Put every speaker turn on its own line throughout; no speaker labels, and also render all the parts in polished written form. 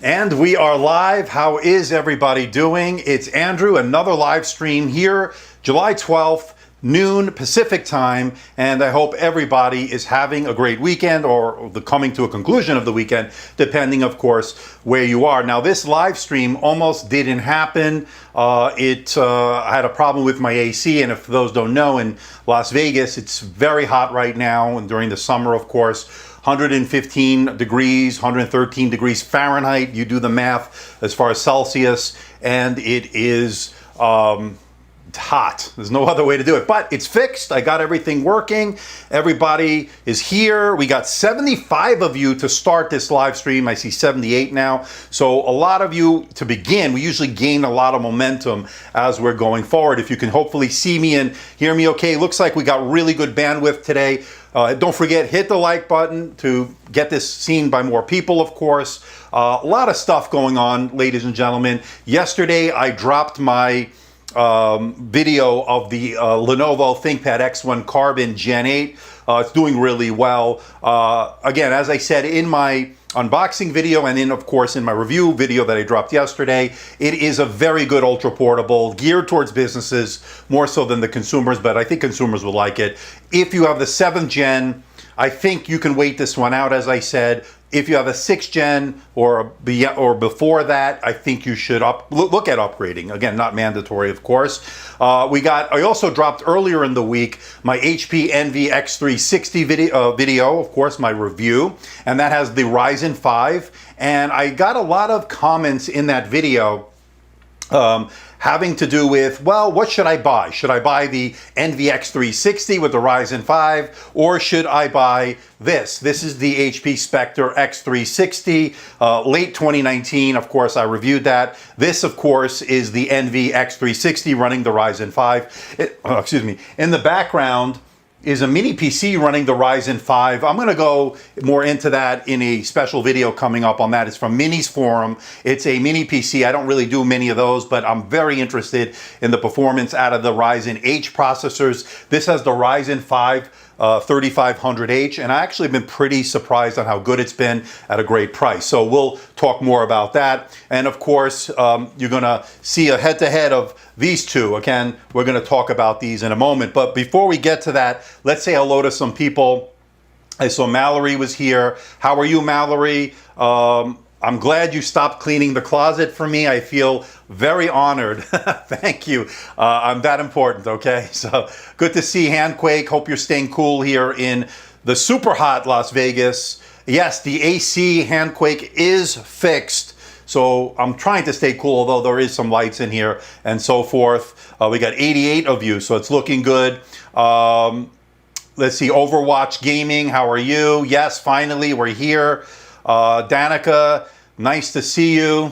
And we are live. How is everybody doing? It's Andrew, another live stream here, July 12th, noon Pacific time, and I hope everybody is having a great weekend or coming to a conclusion of the weekend, depending, of course, where you are. Now, this live stream almost didn't happen. I had a problem with my AC, and if those don't know, in Las Vegas, it's very hot right now, and during the summer, of course, 115 degrees, 113 degrees Fahrenheit. You do the math as far as Celsius, and it is hot. There's no other way to do it, but it's fixed. I got everything working. Everybody is here. We got 75 of you to start this live stream. I see 78 now. So a lot of you to begin. We usually gain a lot of momentum as we're going forward. If you can hopefully see me and hear me okay. Looks like we got really good bandwidth today. Don't forget, hit the like button to get this seen by more people, of course. A lot of stuff going on, ladies and gentlemen. Yesterday, I dropped my video of the Lenovo ThinkPad X1 Carbon Gen 8. It's doing really well. Again, as I said in my unboxing video and in, of course, in my review video that I dropped yesterday, it is a very good ultra portable geared towards businesses more so than the consumers, but I think consumers will like it. If you have the 7th gen, I think you can wait this one out, as I said. If you have a 6th gen or before that, I think you should look at upgrading. Again, not mandatory, of course. I also dropped earlier in the week my HP Envy X360 video, of course, my review, and that has the Ryzen 5. And I got a lot of comments in that video having to do with, well, what should I buy? Should I buy the Envy X360 with the Ryzen 5, or should I buy this? This is the HP Spectre X360, late 2019. Of course, I reviewed that. This, of course, is the Envy X360 running the Ryzen 5. Excuse me. In the background is a mini PC running the Ryzen 5. I'm going to go more into that in a special video coming up on that. It's from Mini's Forum. It's a mini PC. I don't really do many of those, but I'm very interested in the performance out of the Ryzen H processors. This has the Ryzen 5 3500H, and I actually have been pretty surprised on how good it's been at a great price. So we'll talk more about that. And of course, you're gonna see a head-to-head of these two. Again, we're gonna talk about these in a moment. But before we get to that, let's say hello to some people. I saw Mallory was here. How are you, Mallory? I'm glad you stopped cleaning the closet for me. I feel very honored. Thank you. I'm that important, okay? So good to see Handquake. Hope you're staying cool here in the super hot Las Vegas. Yes, the AC Handquake is fixed. So I'm trying to stay cool, although there is some lights in here and so forth. We got 88 of you, so it's looking good. Let's see, Overwatch Gaming, how are you? Yes, finally, we're here. Danica, nice to see you.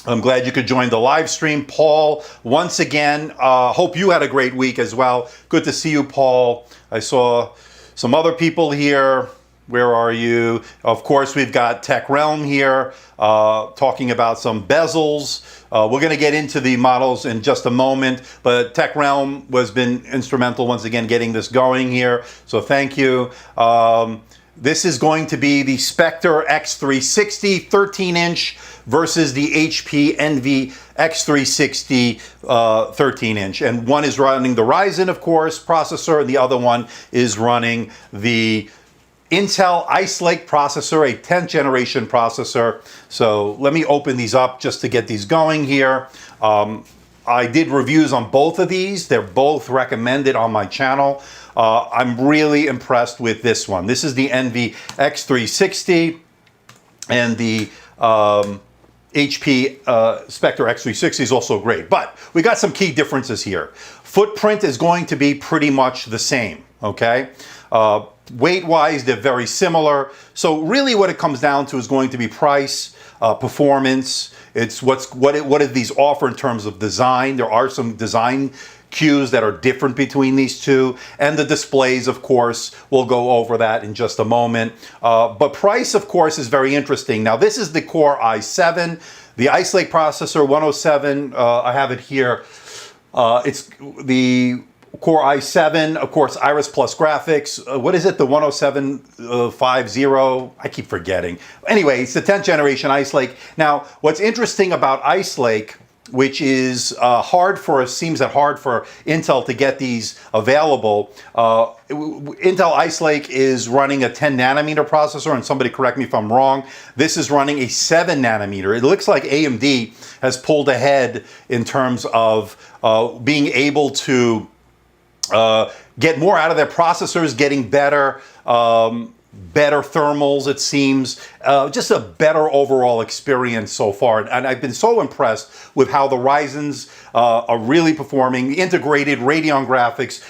I'm glad you could join the live stream. Paul, once again, hope you had a great week as well. Good to see you, Paul. I saw some other people here. Where are you? Of course, we've got Tech Realm here talking about some bezels. We're going to get into the models in just a moment, but Tech Realm has been instrumental once again getting this going here. So thank you. This is going to be the Spectre X360 13-inch versus the HP Envy X360 13-inch. And one is running the Ryzen, of course, processor, and the other one is running the Intel Ice Lake processor, a 10th generation processor. So let me open these up just to get these going here. I did reviews on both of these. They're both recommended on my channel. I'm really impressed with this one. This is the Envy X360, and the HP Spectre X360 is also great. But we got some key differences here. Footprint is going to be pretty much the same, okay? Weight-wise, they're very similar. So really what it comes down to is going to be price, performance. It's what do these offer in terms of design. There are some design cues that are different between these two, and the displays, of course, we'll go over that in just a moment. But price, of course, is very interesting. Now, this is the Core i7, the Ice Lake processor 107. I have it here. It's the Core i7, of course, Iris Plus graphics. What is it? The 10750? I keep forgetting. Anyway, it's the 10th generation Ice Lake. Now, what's interesting about Ice Lake, which is hard for Intel to get these available. Intel Ice Lake is running a 10 nanometer processor, and somebody correct me if I'm wrong. This is running a 7 nanometer. It looks like AMD has pulled ahead in terms of being able to get more out of their processors, getting better thermals, it seems, just a better overall experience so far. And I've been so impressed with how the Ryzens are really performing. Integrated Radeon graphics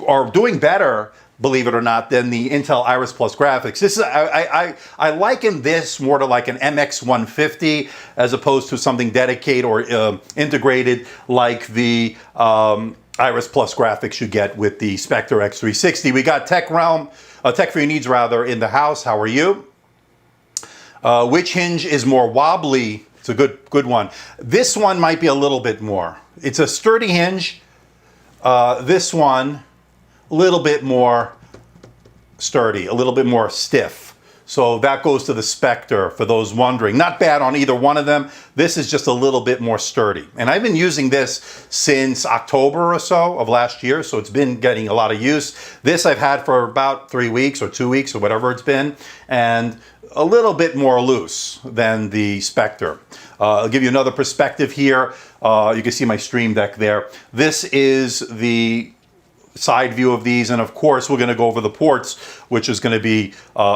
are doing better, believe it or not, than the Intel Iris Plus graphics. This is I liken this more to like an MX150 as opposed to something dedicated or integrated like the Iris Plus graphics you get with the Spectre X360. We got Tech for Your Needs rather in the house. How are you? Which hinge is more wobbly? It's a good one. This one might be a little bit more. It's a sturdy hinge. This one, a little bit more sturdy, a little bit more stiff. So that goes to the Spectre, for those wondering. Not bad on either one of them. This is just a little bit more sturdy. And I've been using this since October or so of last year, so it's been getting a lot of use. This I've had for about 3 weeks or 2 weeks or whatever it's been, and a little bit more loose than the Spectre. I'll give you another perspective here. You can see my Stream Deck there. This is the side view of these, and of course we're going to go over the ports, which is going to be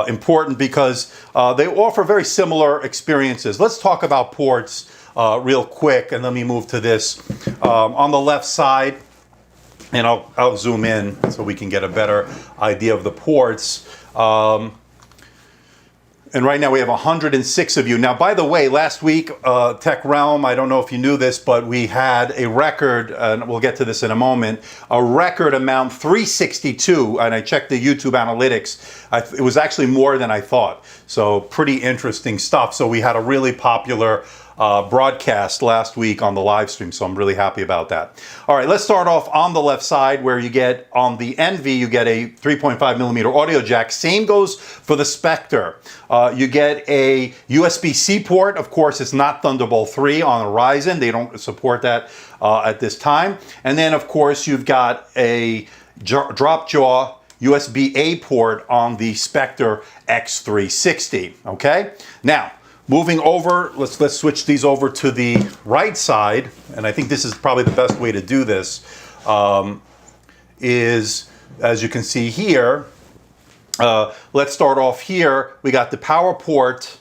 important because they offer very similar experiences. Let's talk about ports real quick, and let me move to this. On the left side, and I'll zoom in so we can get a better idea of the ports. And right now we have 106 of you. Now, by the way, last week, Tech Realm, I don't know if you knew this, but we had a record, and we'll get to this in a moment, a record amount, 362, and I checked the YouTube analytics. It was actually more than I thought. So pretty interesting stuff. So we had a really popular broadcast last week on the live stream, so I'm really happy about that. All right, let's start off on the left side where you get, on the Envy, you get a 3.5 millimeter audio jack. Same goes for the Spectre. You get a USB-C port. Of course, it's not Thunderbolt 3 on the Ryzen. They don't support that at this time. And then, of course, you've got a drop jaw USB-A port on the Spectre X360, okay? Now, moving over, let's switch these over to the right side, and I think this is probably the best way to do this, is, as you can see here, let's start off here. We got the power port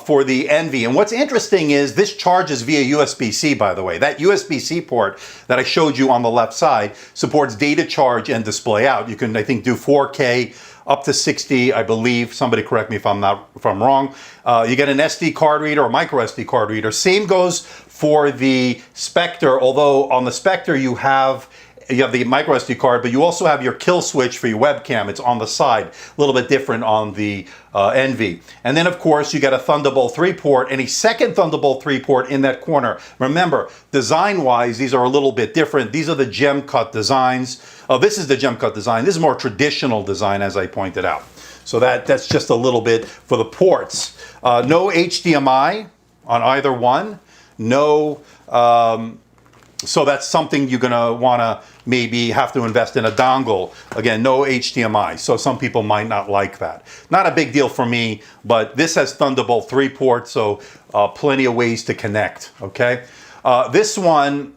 for the Envy. And what's interesting is this charges via USB-C, by the way. That USB-C port that I showed you on the left side supports data charge and display out. You can, I think, do 4K up to 60, I believe. Somebody correct me if I'm wrong. You get an SD card reader or micro SD card reader. Same goes for the Spectre, although on the Spectre you have the micro SD card, but you also have your kill switch for your webcam. It's on the side, a little bit different on the Envy. And then, of course, you get a Thunderbolt 3 port and a second Thunderbolt 3 port in that corner. Remember, design-wise, these are a little bit different. These are the gem cut designs. Oh, this is the gem cut design. This is more traditional design, as I pointed out. So that's just a little bit for the ports. No HDMI on either one. No. So that's something you're going to want to maybe have to invest in a dongle. Again, no HDMI, so some people might not like that. Not a big deal for me, but this has Thunderbolt 3 ports, so plenty of ways to connect, okay? This one,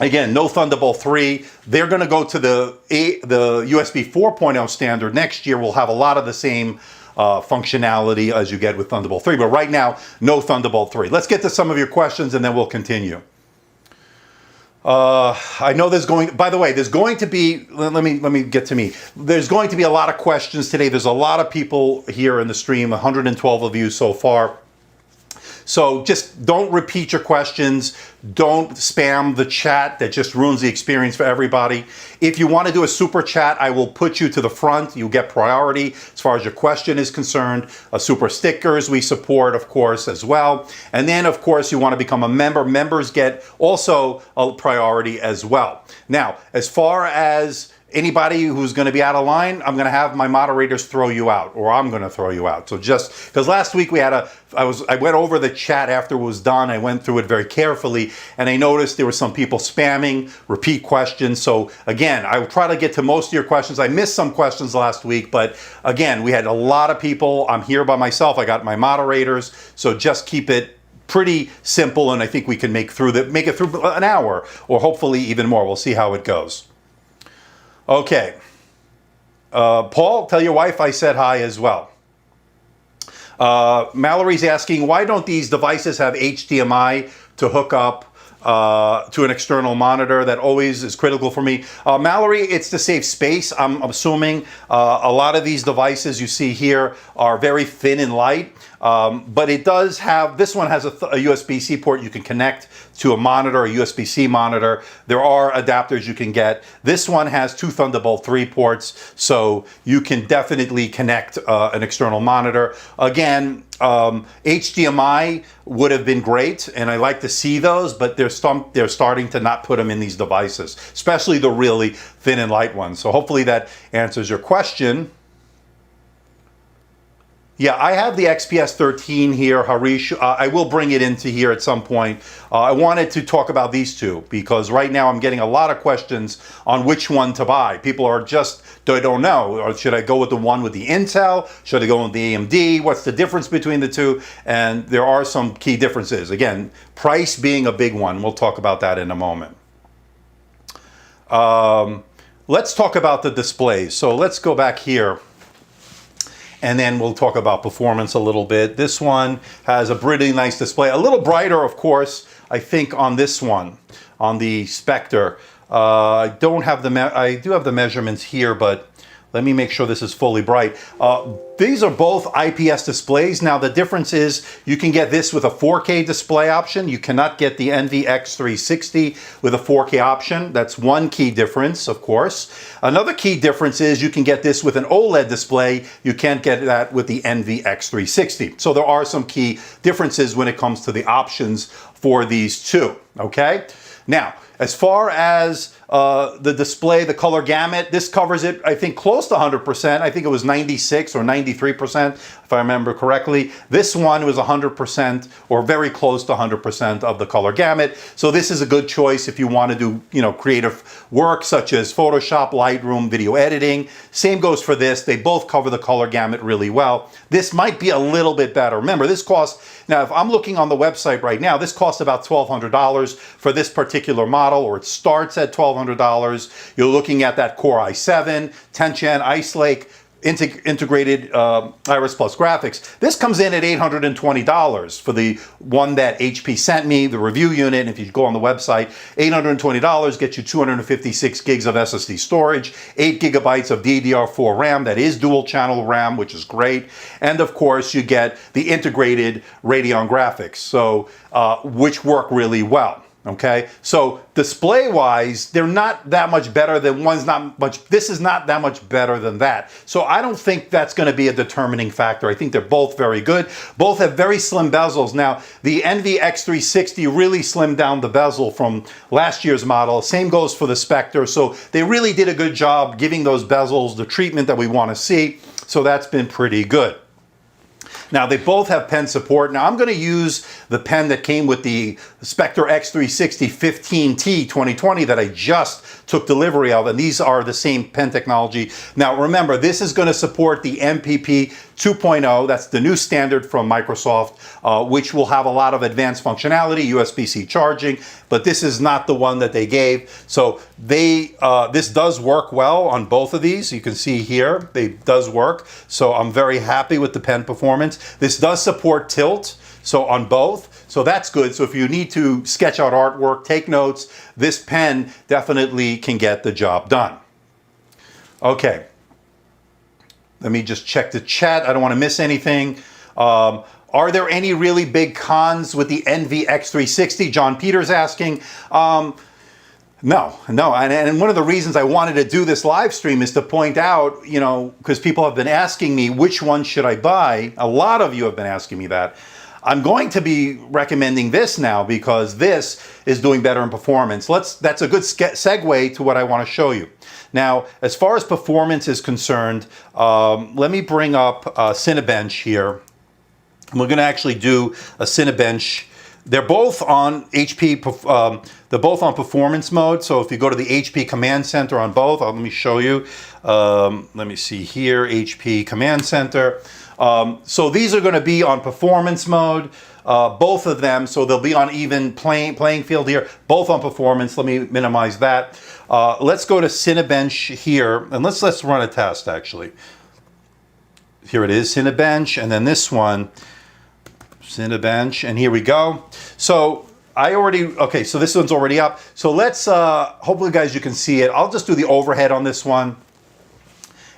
again, no Thunderbolt 3. They're going to go to the USB 4.0 standard. Next year, we'll have a lot of the same functionality as you get with Thunderbolt 3, but right now, no Thunderbolt 3. Let's get to some of your questions, and then we'll continue. I know there's going, by the way, there's going to be, let me get to me. There's going to be a lot of questions today. There's a lot of people here in the stream, 112 of you so far. So just don't repeat your questions. Don't spam the chat. That just ruins the experience for everybody. If you want to do a super chat, I will put you to the front. You'll get priority as far as your question is concerned. Super stickers we support, of course, as well. And then, of course, you want to become a member. Members get also a priority as well. Now, as far as anybody who's going to be out of line, I'm going to have my moderators throw you out, or I'm going to throw you out. So just because last week we had I went over the chat after it was done. I went through it very carefully, and I noticed there were some people spamming repeat questions. So again, I will try to get to most of your questions. I missed some questions last week, but again, we had a lot of people. I'm here by myself. I got my moderators, so just keep it pretty simple, and I think we can make it through an hour, or hopefully even more. We'll see how it goes. Okay, Paul, tell your wife I said hi as well. Mallory's asking, why don't these devices have HDMI to hook up to an external monitor? That always is critical for me. Mallory, it's to save space. I'm assuming a lot of these devices you see here are very thin and light. But it does have, this one has a USB-C port you can connect to a monitor, a USB-C monitor. There are adapters you can get. This one has two Thunderbolt 3 ports, so you can definitely connect an external monitor. Again, HDMI would have been great, and I like to see those, but they're starting to not put them in these devices, especially the really thin and light ones. So hopefully that answers your question. Yeah, I have the XPS 13 here, Harish. I will bring it into here at some point. I wanted to talk about these two because right now I'm getting a lot of questions on which one to buy. People are just, they don't know. Or should I go with the one with the Intel? Should I go with the AMD? What's the difference between the two? And there are some key differences. Again, price being a big one. We'll talk about that in a moment. Let's talk about the displays. So let's go back here, and then we'll talk about performance a little bit. This one has a pretty nice display. A little brighter, of course, I think, on this one, on the Spectre. I do have the measurements here, but let me make sure this is fully bright. These are both IPS displays. Now the difference is you can get this with a 4K display option. You cannot get the Envy X360 with a 4K option. That's one key difference, of course. Another key difference is you can get this with an OLED display. You can't get that with the Envy X360. So there are some key differences when it comes to the options for these two, okay? Now, as far as the display, the color gamut, this covers it, I think, close to 100%. I think it was 96 or 93%, if I remember correctly. This one was 100% or very close to 100% of the color gamut. So this is a good choice if you want to do, creative work such as Photoshop, Lightroom, video editing. Same goes for this. They both cover the color gamut really well. This might be a little bit better. Remember, this costs, now if I'm looking on the website right now, this costs about $1,200 for this particular model, or it starts at $1,200. You're looking at that Core i7, 10th Gen Ice Lake, integrated Iris Plus graphics. This comes in at $820 for the one that HP sent me, the review unit. And if you go on the website, $820 gets you 256 gigs of SSD storage, 8 gigabytes of DDR4 RAM. That is dual channel RAM, which is great. And of course, you get the integrated Radeon graphics, so which work really well. Okay, so display-wise, they're not that much better than this is not that much better than that. So I don't think that's going to be a determining factor. I think they're both very good. Both have very slim bezels. Now, the Envy X360 really slimmed down the bezel from last year's model. Same goes for the Spectre. So they really did a good job giving those bezels the treatment that we want to see. So that's been pretty good. Now, they both have pen support. Now, I'm going to use the pen that came with the Spectre X360 15T 2020 that I just took delivery of, and these are the same pen technology. Now, remember, this is going to support the MPP 2.0. That's the new standard from Microsoft, which will have a lot of advanced functionality, USB-C charging, but this is not the one that they gave. So this does work well on both of these. You can see here, it does work. So I'm very happy with the pen performance. This does support tilt, so on both, so that's good. So if you need to sketch out artwork, take notes, this pen definitely can get the job done. Okay, let me just check the chat. I don't want to miss anything. Are there any really big cons with the Envy X360? John Peters asking. No. And one of the reasons I wanted to do this live stream is to point out, you know, because people have been asking me, which one should I buy? A lot of you have been asking me that. I'm going to be recommending this now because this is doing better in performance. That's a good segue to what I want to show you. Now, as far as performance is concerned, let me bring up Cinebench here. We're going to actually do a Cinebench. They're both on HP, they're both on performance mode. So if you go to the HP Command Center on both, let me show you. Let me see here, HP Command Center. So these are going to be on performance mode, both of them. So they'll be on even playing field here, both on performance. Let me minimize that. Let's go to Cinebench here, and let's run a test actually. Here it is, Cinebench, and then this one. Cinebench, and here we go. So okay, so this one's already up. So let's, hopefully guys you can see it. I'll just do the overhead on this one,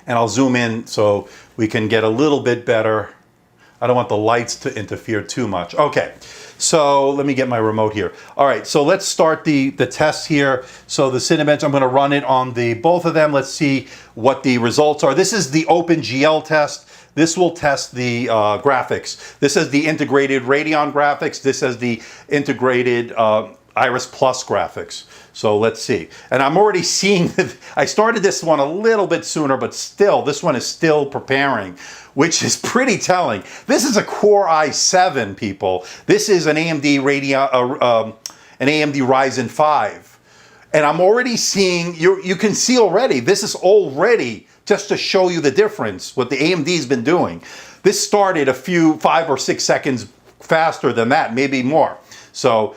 and I'll zoom in so we can get a little bit better. I don't want the lights to interfere too much. Okay, so let me get my remote here. All right, so let's start the test here. So the Cinebench, I'm gonna run it on both of them. Let's see what the results are. This is the OpenGL test. This will test the graphics. This is the integrated Radeon graphics. This is the integrated Iris Plus graphics. So let's see. And I'm already seeing that I started this one a little bit sooner, but still, this one is still preparing, which is pretty telling. This is a Core i7, people. This is an AMD Ryzen 5. And I'm already seeing, you can see already, this is already, just to show you the difference, what the AMD's been doing. This started 5 or 6 seconds faster than that, maybe more. So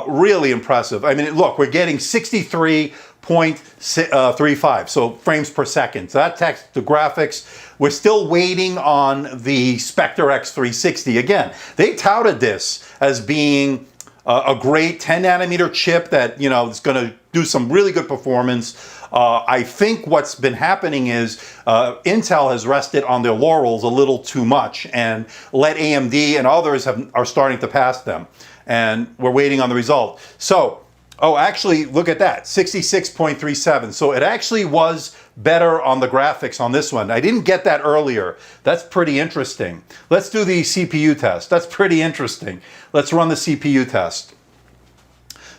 really impressive. I mean, look, we're getting 63.35, so frames per second. So that takes the graphics. We're still waiting on the Spectre X360. Again, they touted this as being a great 10 nanometer chip that, you know, is going to do some really good performance. I think what's been happening is Intel has rested on their laurels a little too much and let AMD and others are starting to pass them. And we're waiting on the result. So, oh, actually, look at that, 66.37. So it actually was better on the graphics on this one. I didn't get that earlier. That's pretty interesting. Let's do the CPU test. That's pretty interesting. Let's run the CPU test.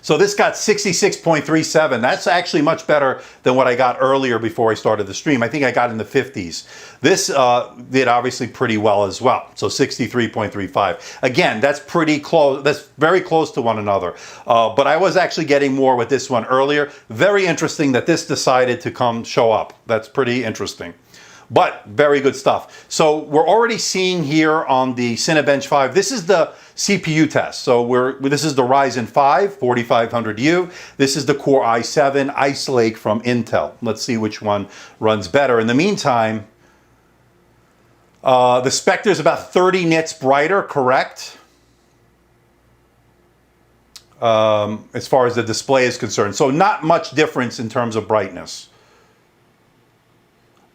So this got 66.37. That's actually much better than what I got earlier before I started the stream. I think I got in the 50s. This did obviously pretty well as well. So 63.35. Again, that's pretty close. That's very close to one another. But I was actually getting more with this one earlier. Very interesting that this decided to come show up. That's pretty interesting. But very good stuff. So we're already seeing here on the Cinebench 5, this is the CPU test. So this is the Ryzen 5 4500U. This is the Core i7 Ice Lake from Intel. Let's see which one runs better. In the meantime, the Spectre is about 30 nits brighter, correct? As far as the display is concerned. So not much difference in terms of brightness.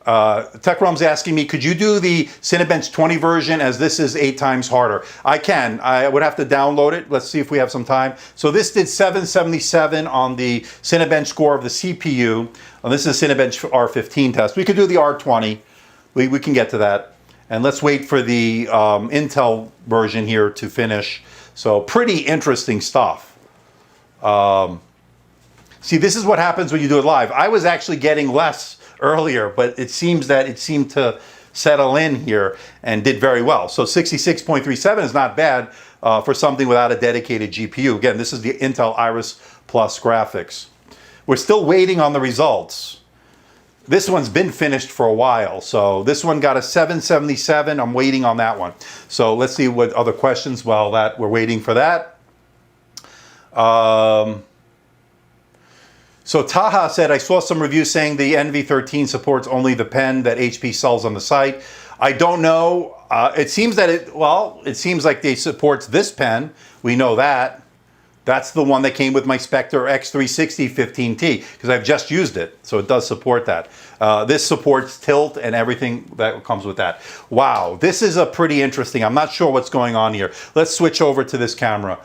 TechRom's asking me, could you do the Cinebench 20 version as this is 8 times harder? I can. I would have to download it. Let's see if we have some time. So this did 777 on the Cinebench score of the CPU. And this is Cinebench R15 test. We could do the R20. We can get to that. And let's wait for the Intel version here to finish. So pretty interesting stuff. See, this is what happens when you do it live. I was actually getting less earlier, but it seems that it seemed to settle in here and did very well. So 66.37 is not bad for something without a dedicated GPU. Again, this is the Intel Iris Plus graphics. We're still waiting on the results. This one's been finished for a while. So this one got a 777. I'm waiting on that one. So let's see what other questions while we're waiting for that. So Taha said, I saw some reviews saying the NV13 supports only the pen that HP sells on the site. I don't know. It seems that it seems like they supports this pen. We know that. That's the one that came with my Spectre X360 15T, because I've just used it, so it does support that. This supports tilt and everything that comes with that. Wow, this is a pretty interesting. I'm not sure what's going on here. Let's switch over to this camera.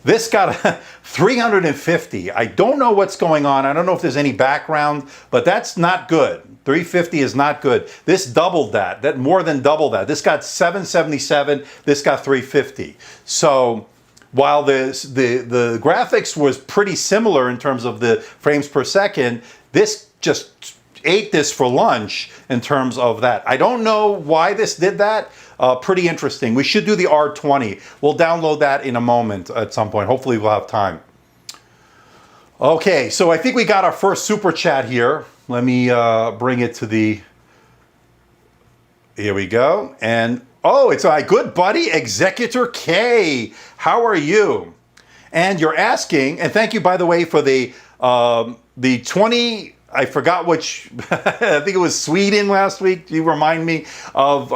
This got a 350. I don't know what's going on. I don't know if there's any background, but that's not good. 350 is not good. This doubled that. That more than doubled that. This got 777. This got 350. So while the graphics was pretty similar in terms of the frames per second, this just ate this for lunch in terms of that. I don't know why this did that. Pretty interesting. We should do the R20. We'll download that in a moment at some point. Hopefully we'll have time. Okay, so I think we got our first super chat here. Let me bring it to the... Here we go. And, oh, it's my good buddy, Executor K. How are you? And you're asking, and thank you, by the way, for the 20... I forgot which... I think it was Sweden last week. You remind me of...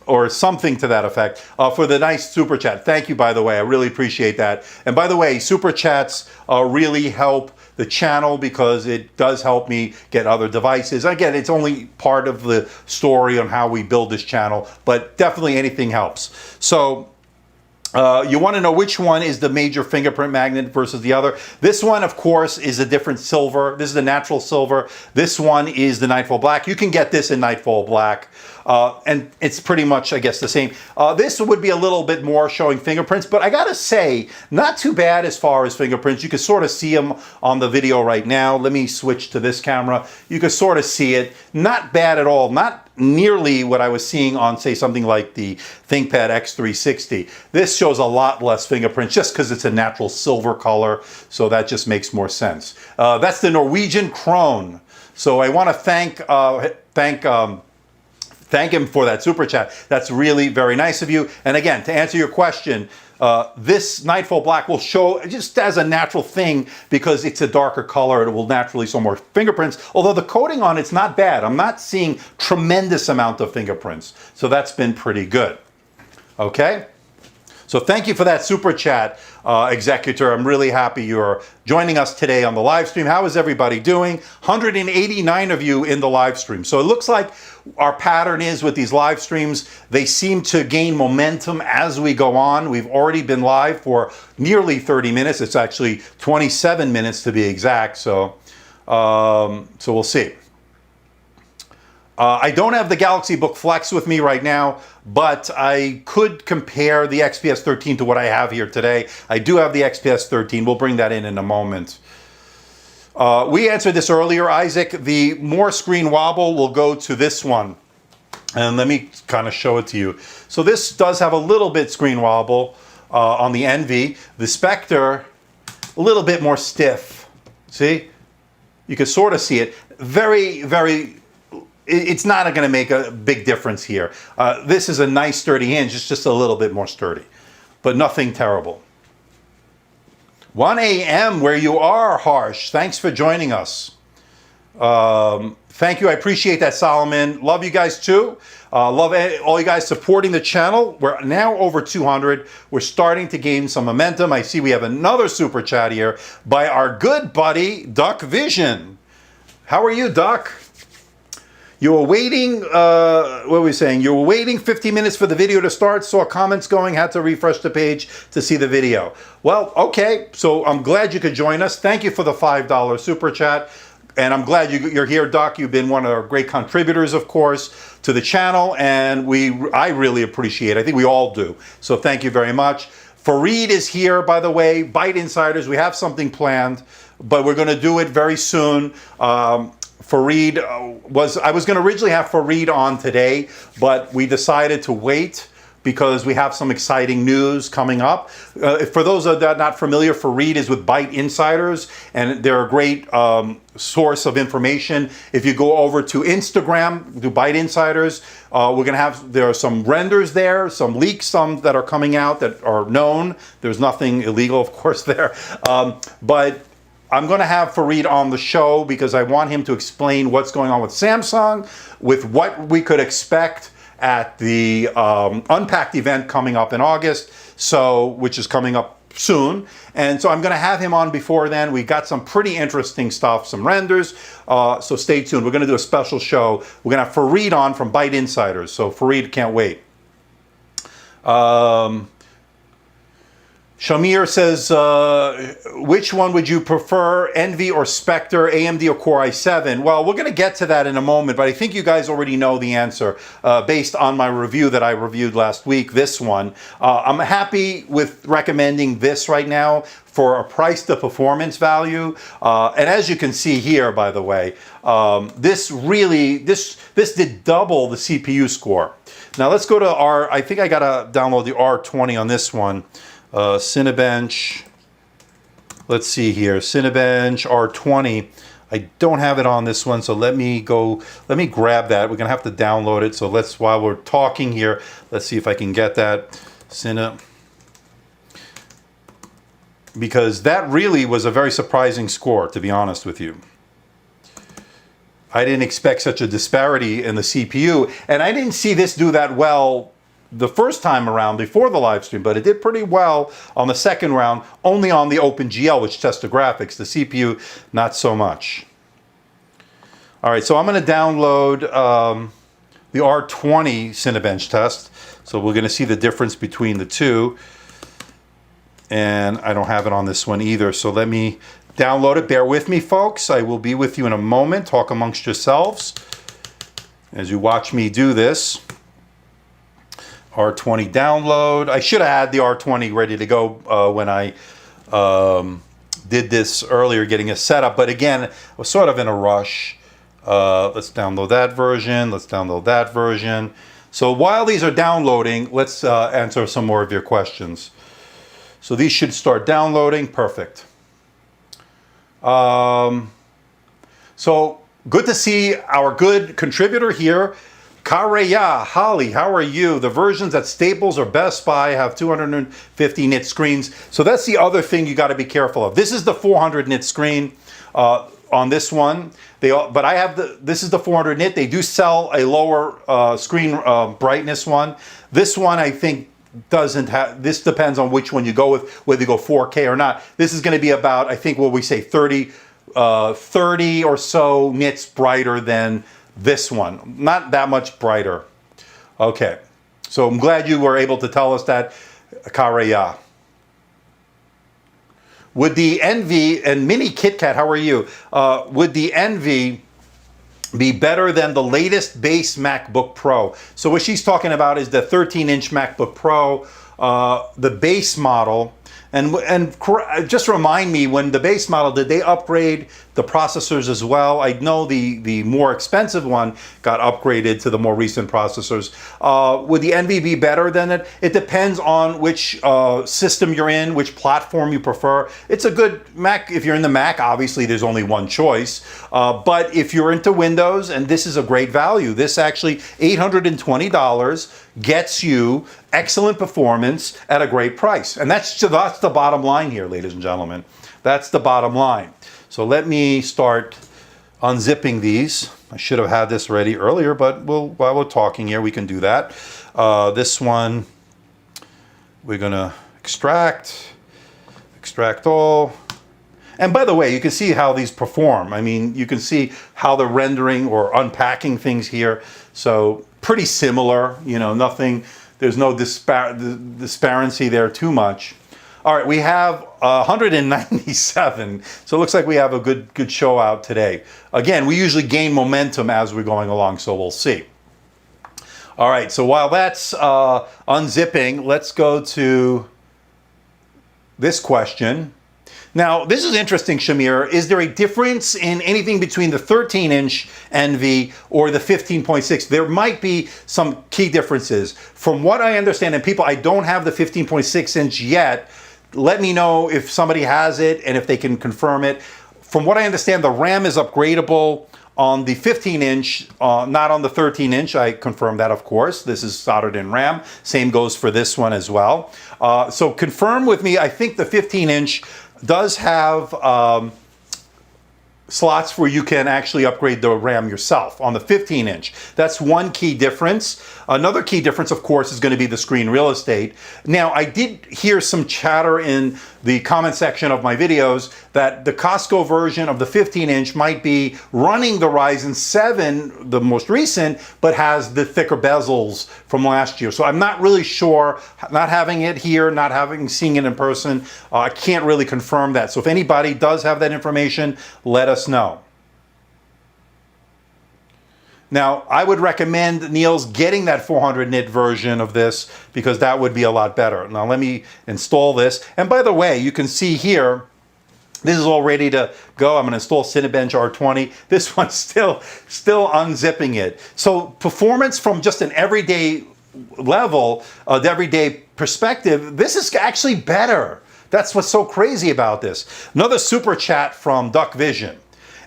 or something to that effect, for the nice super chat. Thank you, by the way. I really appreciate that. And by the way, super chats really help the channel because it does help me get other devices. Again, it's only part of the story on how we build this channel, but definitely anything helps. So you want to know which one is the major fingerprint magnet versus the other. This one, of course, is a different silver. This is the natural silver. This one is the Nightfall Black. You can get this in Nightfall Black. And it's pretty much, I guess, the same. This would be a little bit more showing fingerprints, but I gotta say, not too bad as far as fingerprints. You can sort of see them on the video right now. Let me switch to this camera. You can sort of see it. Not bad at all. Not nearly what I was seeing on, say, something like the ThinkPad X360. This shows a lot less fingerprints just because it's a natural silver color, so that just makes more sense. That's the Norwegian Krone. So I want to thank him for that super chat. That's really very nice of you. And again, to answer your question, this Nightfall Black will show just as a natural thing because it's a darker color. It will naturally show more fingerprints. Although the coating on it's not bad. I'm not seeing tremendous amount of fingerprints. So that's been pretty good. Okay? So thank you for that super chat, Executor. I'm really happy you're joining us today on the live stream. How is everybody doing? 189 of you in the live stream. So it looks like our pattern is with these live streams, they seem to gain momentum as we go on. We've already been live for nearly 30 minutes. It's actually 27 minutes to be exact. So, so we'll see. I don't have the Galaxy Book Flex with me right now, but I could compare the XPS 13 to what I have here today. I do have the XPS 13. We'll bring that in a moment. We answered this earlier, Isaac. The more screen wobble will go to this one. And let me kind of show it to you. So this does have a little bit screen wobble on the Envy. The Spectre, a little bit more stiff. See? You can sort of see it. Very, very... It's not going to make a big difference here. This is a nice sturdy hinge. It's just a little bit more sturdy, but nothing terrible. 1 a.m. where you are, Harsh. Thanks for joining us. Thank you. I appreciate that, Solomon. Love you guys too. Love all you guys supporting the channel. We're now over 200. We're starting to gain some momentum. I see we have another super chat here by our good buddy, Duck Vision. How are you, Duck? You were waiting, what were we saying? You were waiting 50 minutes for the video to start, saw comments going, had to refresh the page to see the video. Well, okay, so I'm glad you could join us. Thank you for the $5 super chat. And I'm glad you're here, Doc. You've been one of our great contributors, of course, to the channel, and I really appreciate it. I think we all do. So thank you very much. Fareed is here, by the way. Byte Insiders, we have something planned, but we're going to do it very soon. Fareed I was going to originally have Fareed on today, but we decided to wait because we have some exciting news coming up. For those that are not familiar, Fareed is with Byte Insiders, and they're a great source of information. If you go over to Instagram, to Byte Insiders, there are some renders there, some leaks, some that are coming out that are known. There's nothing illegal, of course, there. But I'm going to have Fareed on the show because I want him to explain what's going on with Samsung, with what we could expect at the Unpacked event coming up in August, which is coming up soon, and so I'm going to have him on before then. We got some pretty interesting stuff, some renders, so stay tuned. We're going to do a special show. We're going to have Fareed on from Byte Insiders, so Fareed, can't wait. Shamir says, which one would you prefer, Envy or Spectre, AMD or Core i7? Well, we're going to get to that in a moment, but I think you guys already know the answer based on my review that I reviewed last week, this one. I'm happy with recommending this right now for a price to performance value. And as you can see here, by the way, this did double the CPU score. Now let's go to I think I got to download the R20 on this one. Cinebench, let's see here, Cinebench R20. I don't have it on this one, so let me grab that. We're gonna have to download it, so while we're talking here, let's see if I can get that. Because that really was a very surprising score, to be honest with you. I didn't expect such a disparity in the CPU, and I didn't see this do that well the first time around before the live stream, but it did pretty well on the second round, only on the OpenGL, which tests the graphics. The CPU, not so much. All right, so I'm going to download the R20 Cinebench test. So we're going to see the difference between the two. And I don't have it on this one either, so let me download it. Bear with me, folks. I will be with you in a moment. Talk amongst yourselves as you watch me do this. R20 download. I should have had the R20 ready to go when I did this earlier, getting a setup. But again, I was sort of in a rush. Let's download that version. Let's download that version. So while these are downloading, let's answer some more of your questions. So these should start downloading. Perfect. So good to see our good contributor here. Kareya, Holly, how are you? The versions at Staples or Best Buy have 250 nit screens. So that's the other thing you got to be careful of. This is the 400 nit screen on this one. But I have this is the 400 nit. They do sell a lower screen brightness one. This one, I think, doesn't have. This depends on which one you go with, whether you go 4K or not. This is going to be about, I think, what we say, 30 or so nits brighter than this one. Not that much brighter. Okay, so I'm glad you were able to tell us that, Kareya. Would the Envy and Mini KitKat, how are you? Would the Envy be better than the latest base MacBook Pro? So what she's talking about is the 13-inch MacBook Pro, the base model. And just remind me, when the base model, did they upgrade the processors as well? I know the more expensive one got upgraded to the more recent processors. Would the Envy be better than it? It depends on which system you're in, which platform you prefer. It's a good Mac. If you're in the Mac, obviously there's only one choice. But if you're into Windows, and this is a great value, this actually $820 gets you excellent performance at a great price. And that's the bottom line here, ladies and gentlemen. That's the bottom line. So let me start unzipping these. I should have had this ready earlier, but while we're talking here, we can do that. This one, we're gonna extract all. And by the way, you can see how these perform. I mean, you can see how they're rendering or unpacking things here. So pretty similar, you know, nothing, there's no disparity there too much. All right, we have 197, so it looks like we have a good show out today. Again, we usually gain momentum as we're going along, so we'll see. All right, so while that's unzipping, let's go to this question. Now, this is interesting, Shamir. Is there a difference in anything between the 13-inch Envy or the 15.6? There might be some key differences. From what I understand, and people, I don't have the 15.6-inch yet. Let me know if somebody has it and if they can confirm it. From what I understand, the RAM is upgradable on the 15-inch, not on the 13-inch. I confirmed that, of course. This is soldered in RAM. Same goes for this one as well. So confirm with me. I think the 15-inch does have slots where you can actually upgrade the RAM yourself on the 15-inch. That's one key difference. Another key difference, of course, is going to be the screen real estate. Now, I did hear some chatter in the comment section of my videos that the Costco version of the 15-inch might be running the Ryzen 7, the most recent, but has the thicker bezels from last year. So I'm not really sure, not having it here, not seeing it in person, I can't really confirm that. So if anybody does have that information, let us know. Now, I would recommend, Niels, getting that 400 nit version of this because that would be a lot better. Now, let me install this. And by the way, you can see here, this is all ready to go. I'm going to install Cinebench R20. This one's still unzipping it. So performance from just an everyday level, the everyday perspective, this is actually better. That's what's so crazy about this. Another super chat from Duck Vision.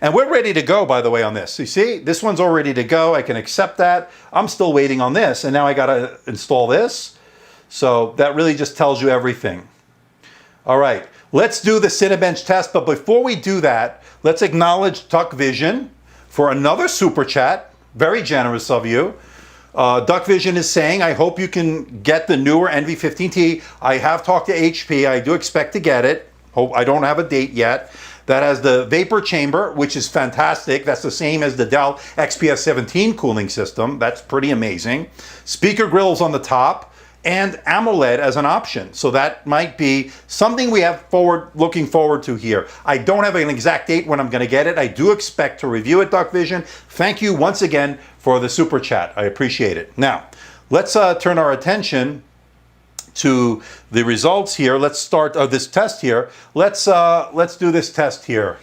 And we're ready to go, by the way, on this. You see, this one's all ready to go. I can accept that. I'm still waiting on this, and now I got to install this. So that really just tells you everything. All right, let's do the Cinebench test. But before we do that, let's acknowledge Duck Vision for another super chat. Very generous of you. Duck Vision is saying, I hope you can get the newer NV15T. I have talked to HP. I do expect to get it. I don't have a date yet. That has the vapor chamber, which is fantastic. That's the same as the Dell XPS 17 cooling system. That's pretty amazing. Speaker grills on the top and AMOLED as an option. So that might be something we have looking forward to here. I don't have an exact date when I'm going to get it. I do expect to review it, Duck Vision. Thank you once again for the super chat. I appreciate it. Now, let's turn our attention to the results here. Let's start this test here. Let's do this test here.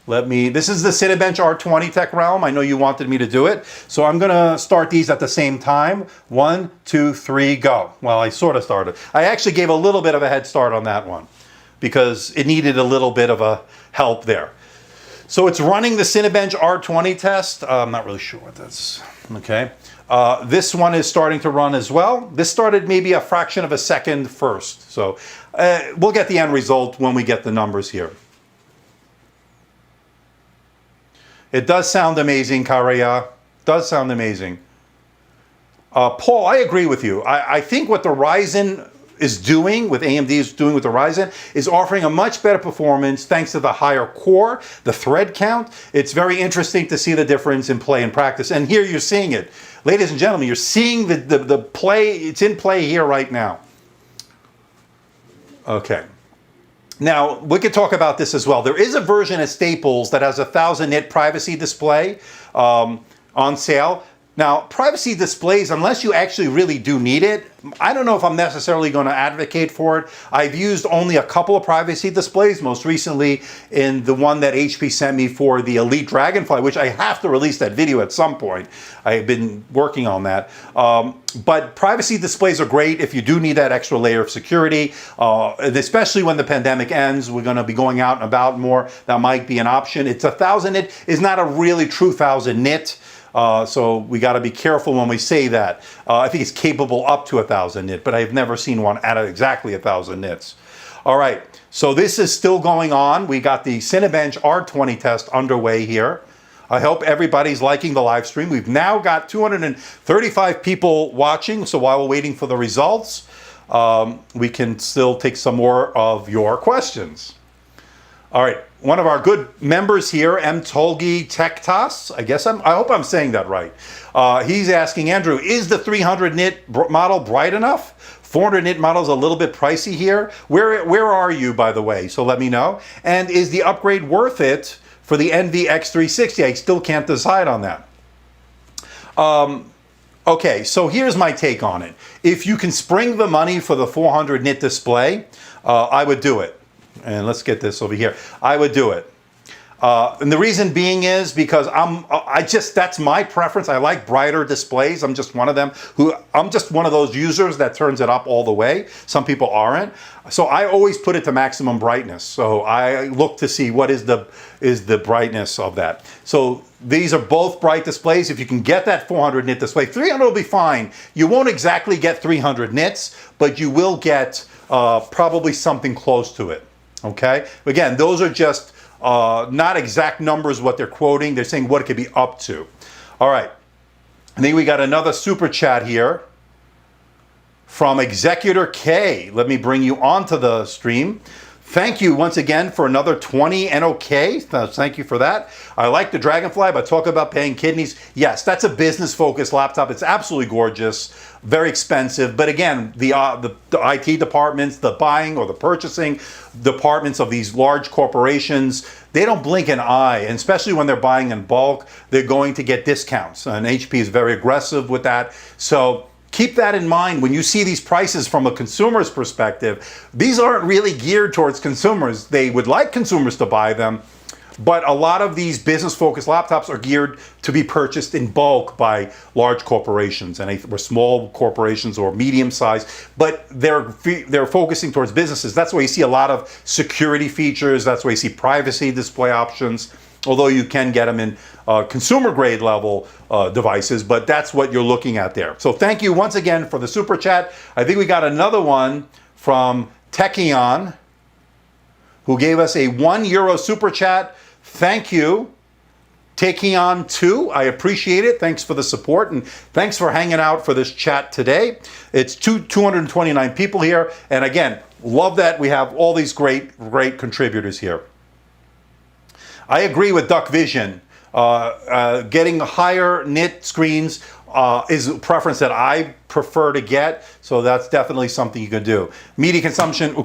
This is the Cinebench R20 Tech Realm. I know you wanted me to do it. So I'm gonna start these at the same time. 1, 2, 3, go. Well, I sort of started. I actually gave a little bit of a head start on that one because it needed a little bit of a help there. So it's running the Cinebench R20 test. I'm not really sure what that's, okay. This one is starting to run as well. This started maybe a fraction of a second first. So we'll get the end result when we get the numbers here. It does sound amazing, Karaya. Does sound amazing. Paul, I agree with you. I think what the Ryzen is doing, with AMD is doing with the Ryzen, is offering a much better performance thanks to the higher core, the thread count. It's very interesting to see the difference in play and practice. And here you're seeing it. Ladies and gentlemen, you're seeing the play. It's in play here right now. Okay. Now, we could talk about this as well. There is a version at Staples that has a 1000 nit privacy display on sale. Now, privacy displays, unless you actually really do need it, I don't know if I'm necessarily going to advocate for it. I've used only a couple of privacy displays, most recently in the one that HP sent me for the Elite Dragonfly, which I have to release that video at some point. I've been working on that. But privacy displays are great if you do need that extra layer of security, and especially when the pandemic ends. We're going to be going out and about more. That might be an option. It's 1000 nit, is not a really true 1000 nit. So we got to be careful when we say that. I think it's capable up to 1000 nit, but I've never seen one at exactly 1000 nits. All right, so this is still going on. We got the Cinebench R20 test underway here. I hope everybody's liking the live stream. We've now got 235 people watching, so while we're waiting for the results, we can still take some more of your questions. All right, one of our good members here, M. Tolgi Tektas, I hope I'm saying that right. He's asking, Andrew, is the 300 nit model bright enough? 400 nit model is a little bit pricey here. Where are you, by the way? So let me know. And is the upgrade worth it for the NV X360? I still can't decide on that. Okay, so here's my take on it. If you can spring the money for the 400 nit display, I would do it. And let's get this over here. I would do it. And the reason being is because that's my preference. I like brighter displays. I'm just one of them I'm just one of those users that turns it up all the way. Some people aren't. So I always put it to maximum brightness. So I look to see what is the brightness of that. So these are both bright displays. If you can get that 400 nit display, 300 will be fine. You won't exactly get 300 nits, but you will get probably something close to it. Okay, again, those are just not exact numbers what they're quoting. They're saying what it could be up to. All right. And then we got another super chat here from Executor K. Let me bring you onto the stream. Thank you once again for another 20 NOK. Thank you for that. I like the Dragonfly, but talk about paying kidneys. Yes, that's a business-focused laptop. It's absolutely gorgeous, very expensive. But again, the IT departments, the buying or the purchasing departments of these large corporations, they don't blink an eye, and especially when they're buying in bulk, they're going to get discounts. And HP is very aggressive with that. So keep that in mind when you see these prices from a consumer's perspective. These aren't really geared towards consumers. They would like consumers to buy them, but a lot of these business-focused laptops are geared to be purchased in bulk by large corporations, or small corporations or medium-sized, but they're focusing towards businesses. That's why you see a lot of security features. That's why you see privacy display options, although you can get them in consumer grade level devices, but that's what you're looking at there. So thank you once again for the super chat. I think we got another one from Techion, who gave us a €1 super chat. Thank you, Techion 2. I appreciate it. Thanks for the support, and thanks for hanging out for this chat today. It's 229 people here, and again, love that we have all these great contributors here. I agree with Duck Vision. Getting higher nit screens is a preference that I prefer to get, so that's definitely something you can do. Media consumption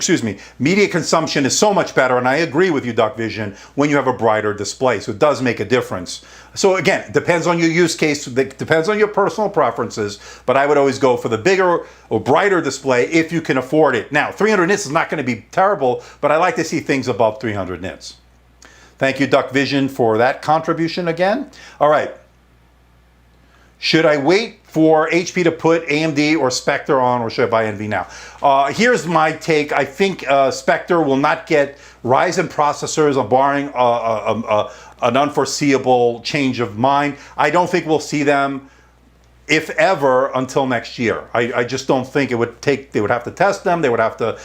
is so much better, and I agree with you, Duck Vision, when you have a brighter display, so it does make a difference. So again, it depends on your use case, it depends on your personal preferences, but I would always go for the bigger or brighter display if you can afford it. Now, 300 nits is not going to be terrible, but I like to see things above 300 nits. Thank you, Duck Vision, for that contribution again. All right. Should I wait for HP to put AMD or Spectre on, or should I buy NV now? Here's my take. I think Spectre will not get Ryzen processors, barring an unforeseeable change of mind. I don't think we'll see them, if ever, until next year. I just don't think it would take, they would have to test them, they would have to,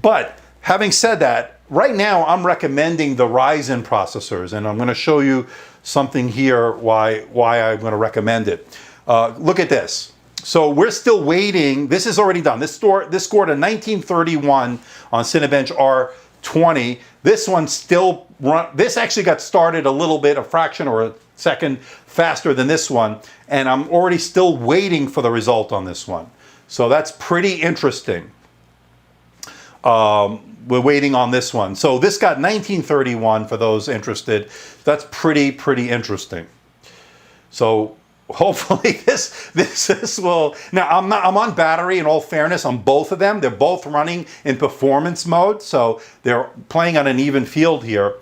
but having said that, right now I'm recommending the Ryzen processors, and I'm going to show you something here why I'm going to recommend it. Look at this. So we're still waiting. This is already done. This scored a 1931 on Cinebench R20. This one still this actually got started a little bit, a fraction or a second faster than this one, and I'm already still waiting for the result on this one. So that's pretty interesting. We're waiting on this one. So this got 1931 for those interested. That's pretty interesting. So hopefully this will. Now I'm on battery, in all fairness, on both of them. They're both running in performance mode, so they're playing on an even field here.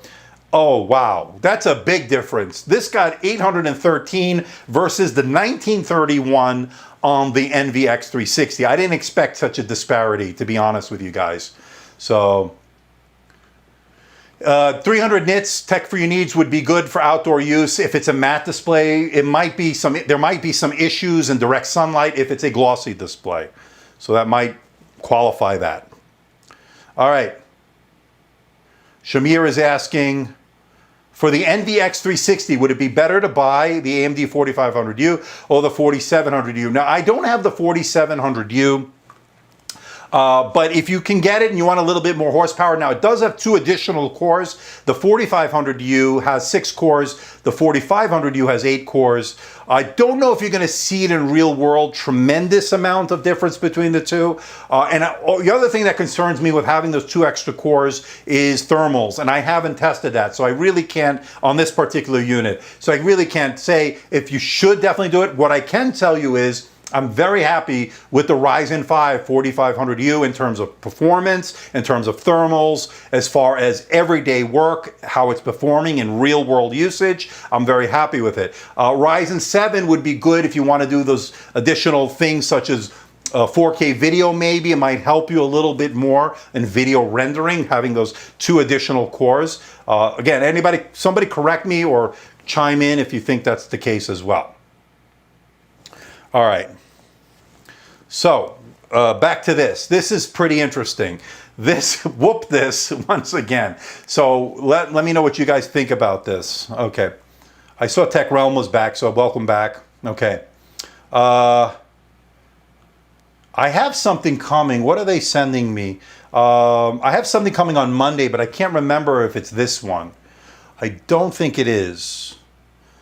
Oh wow, that's a big difference. This got 813 versus the 1931 on the NV X360. I didn't expect such a disparity, to be honest with you guys. So 300 nits, tech for your needs, would be good for outdoor use. If it's a matte display, there might be some issues in direct sunlight if it's a glossy display. So that might qualify that. All right. Shamir is asking, for the NV X360, would it be better to buy the AMD 4500U or the 4700U? Now, I don't have the 4700U. But if you can get it and you want a little bit more horsepower, now it does have 2 additional cores. The 4500U has 6 cores. The 4500U has 8 cores. I don't know if you're going to see it in real world, tremendous amount of difference between the two. The other thing that concerns me with having those 2 extra cores is thermals, and I haven't tested that, so I really can't on this particular unit. So I really can't say if you should definitely do it. What I can tell you is I'm very happy with the Ryzen 5 4500U in terms of performance, in terms of thermals, as far as everyday work, how it's performing in real world usage. I'm very happy with it. Ryzen 7 would be good if you want to do those additional things such as 4K video. Maybe it might help you a little bit more in video rendering, having those 2 additional cores. Again, somebody correct me or chime in if you think that's the case as well. All right. So back to this. This is pretty interesting. This, whoop this once again. So let me know what you guys think about this. Okay. I saw Tech Realm was back, so welcome back. Okay. I have something coming. What are they sending me? I have something coming on Monday, but I can't remember if it's this one. I don't think it is.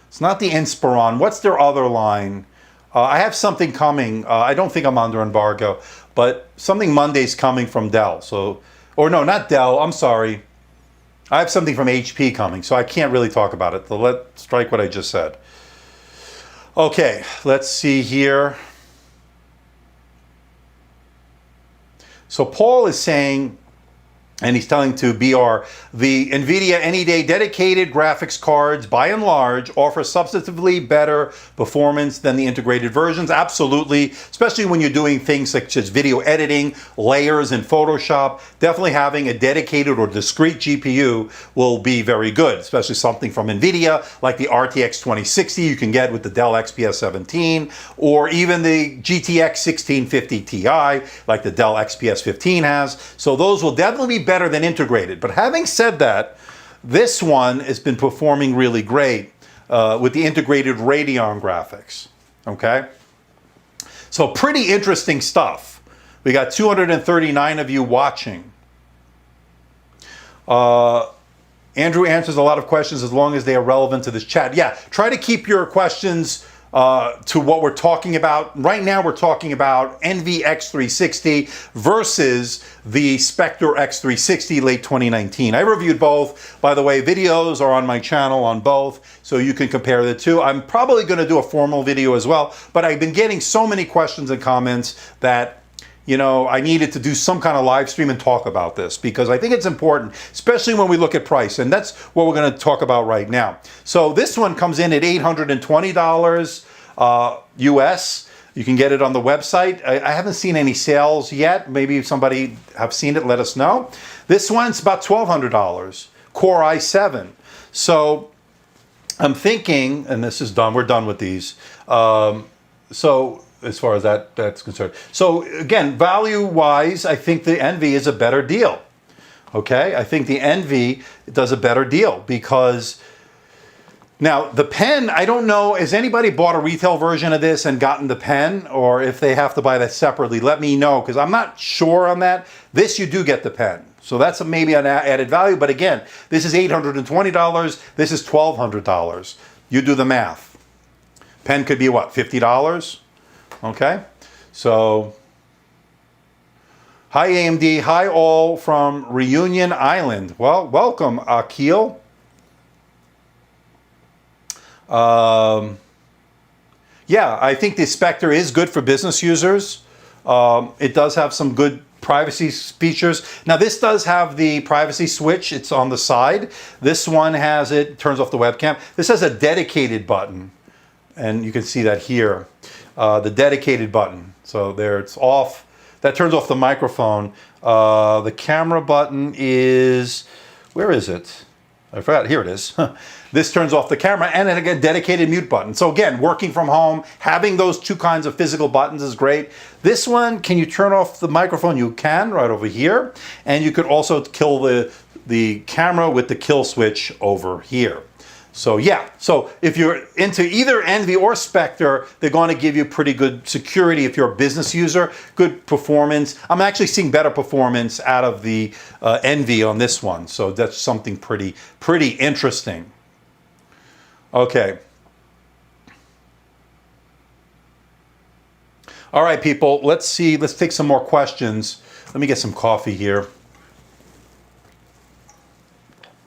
It's not the Inspiron. What's their other line? I have something coming. I don't think I'm under embargo, but something Monday's coming from Dell. So, or no, not Dell. I'm sorry. I have something from HP coming, so I can't really talk about it. So let's strike what I just said. Okay, let's see here. So Paul is saying, and he's telling to BR, the NVIDIA Any Day dedicated graphics cards, by and large, offer substantively better performance than the integrated versions. Absolutely, especially when you're doing things such as video editing, layers in Photoshop. Definitely having a dedicated or discrete GPU will be very good, especially something from NVIDIA, like the RTX 2060 you can get with the Dell XPS 17, or even the GTX 1650 Ti, like the Dell XPS 15 has. So those will definitely be better than integrated. But having said that, this one has been performing really great with the integrated Radeon graphics. Okay, so pretty interesting stuff. We got 239 of you watching. Andrew answers a lot of questions as long as they are relevant to this chat. Yeah, try to keep your questions to what we're talking about. Right now we're talking about NV X360 versus the Spectre X360 late 2019. I reviewed both. By the way, videos are on my channel on both, so you can compare the two. I'm probably going to do a formal video as well, but I've been getting so many questions and comments that I needed to do some kind of live stream and talk about this because I think it's important, especially when we look at price. And that's what we're going to talk about right now. So this one comes in at $820 US. You can get it on the website. I haven't seen any sales yet. Maybe if somebody have seen it, let us know. This one's about $1,200, Core i7. So I'm thinking, and this is done, we're done with these. So as far as that's concerned. So again, value-wise, I think the Envy is a better deal. Okay, I think the Envy does a better deal because now the pen, I don't know, has anybody bought a retail version of this and gotten the pen, or if they have to buy that separately, let me know because I'm not sure on that. This you do get the pen. So that's maybe an added value, but again, this is $820, this is $1,200. You do the math. Pen could be what, $50? Okay, so hi AMD, hi all from Reunion Island. Well, welcome Akil. Yeah, I think the Spectre is good for business users. It does have some good privacy features. Now this does have the privacy switch. It's on the side. This one has it, turns off the webcam. This has a dedicated button, and you can see that here. The dedicated button. So there, it's off. That turns off the microphone. The camera button is, where is it? I forgot, here it is. This turns off the camera, and then again, dedicated mute button. So again, working from home, having those two kinds of physical buttons is great. This one, can you turn off the microphone? You can, right over here. And you could also kill the camera with the kill switch over here. So yeah, so if you're into either Envy or Spectre, they're going to give you pretty good security if you're a business user, good performance. I'm actually seeing better performance out of the Envy on this one, so that's something pretty interesting. Okay. All right, people, let's see, let's take some more questions. Let me get some coffee here.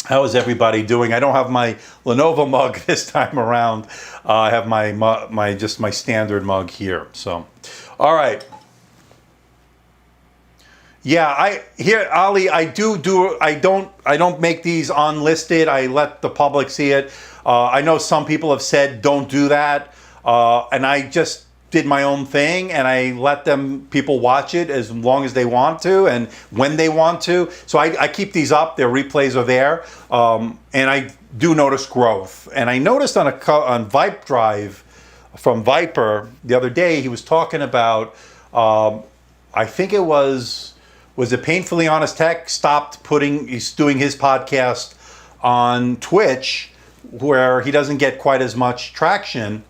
How is everybody doing? I don't have my Lenovo mug this time around. I have just my standard mug here. So, all right. Yeah, Ali, I don't make these unlisted. I let the public see it. I know some people have said don't do that, and I just did my own thing, and I let people watch it as long as they want to and when they want to. So I keep these up. Their replays are there, and I do notice growth. And I noticed on Vipe Drive from Viper the other day, he was talking about I think it was it Painfully Honest Tech stopped he's doing his podcast on Twitch, where he doesn't get quite as much traction,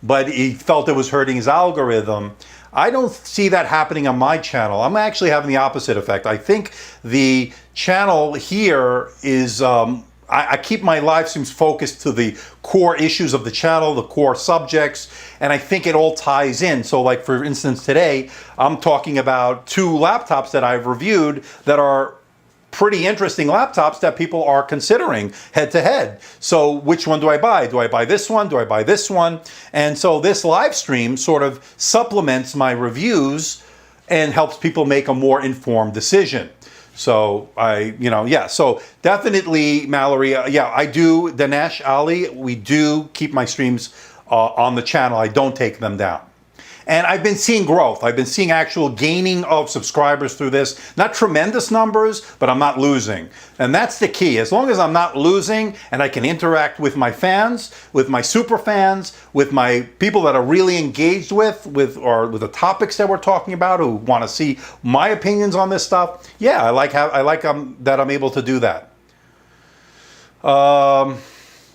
but he felt it was hurting his algorithm. I don't see that happening on my channel. I'm actually having the opposite effect. I think the channel here is, I keep my live streams focused to the core issues of the channel, the core subjects, and I think it all ties in. So like for instance today, I'm talking about 2 laptops that I've reviewed that are pretty interesting laptops that people are considering head to head. So which one do I buy? Do I buy this one? Do I buy this one? And so this live stream sort of supplements my reviews and helps people make a more informed decision. So so definitely, Mallory, I do, Dinesh, Ali, we do keep my streams on the channel. I don't take them down. And I've been seeing growth. I've been seeing actual gaining of subscribers through this. Not tremendous numbers, but I'm not losing. And that's the key. As long as I'm not losing and I can interact with my fans, with my super fans, with my people that are really engaged with the topics that we're talking about, who want to see my opinions on this stuff, yeah, I like that I'm able to do that. All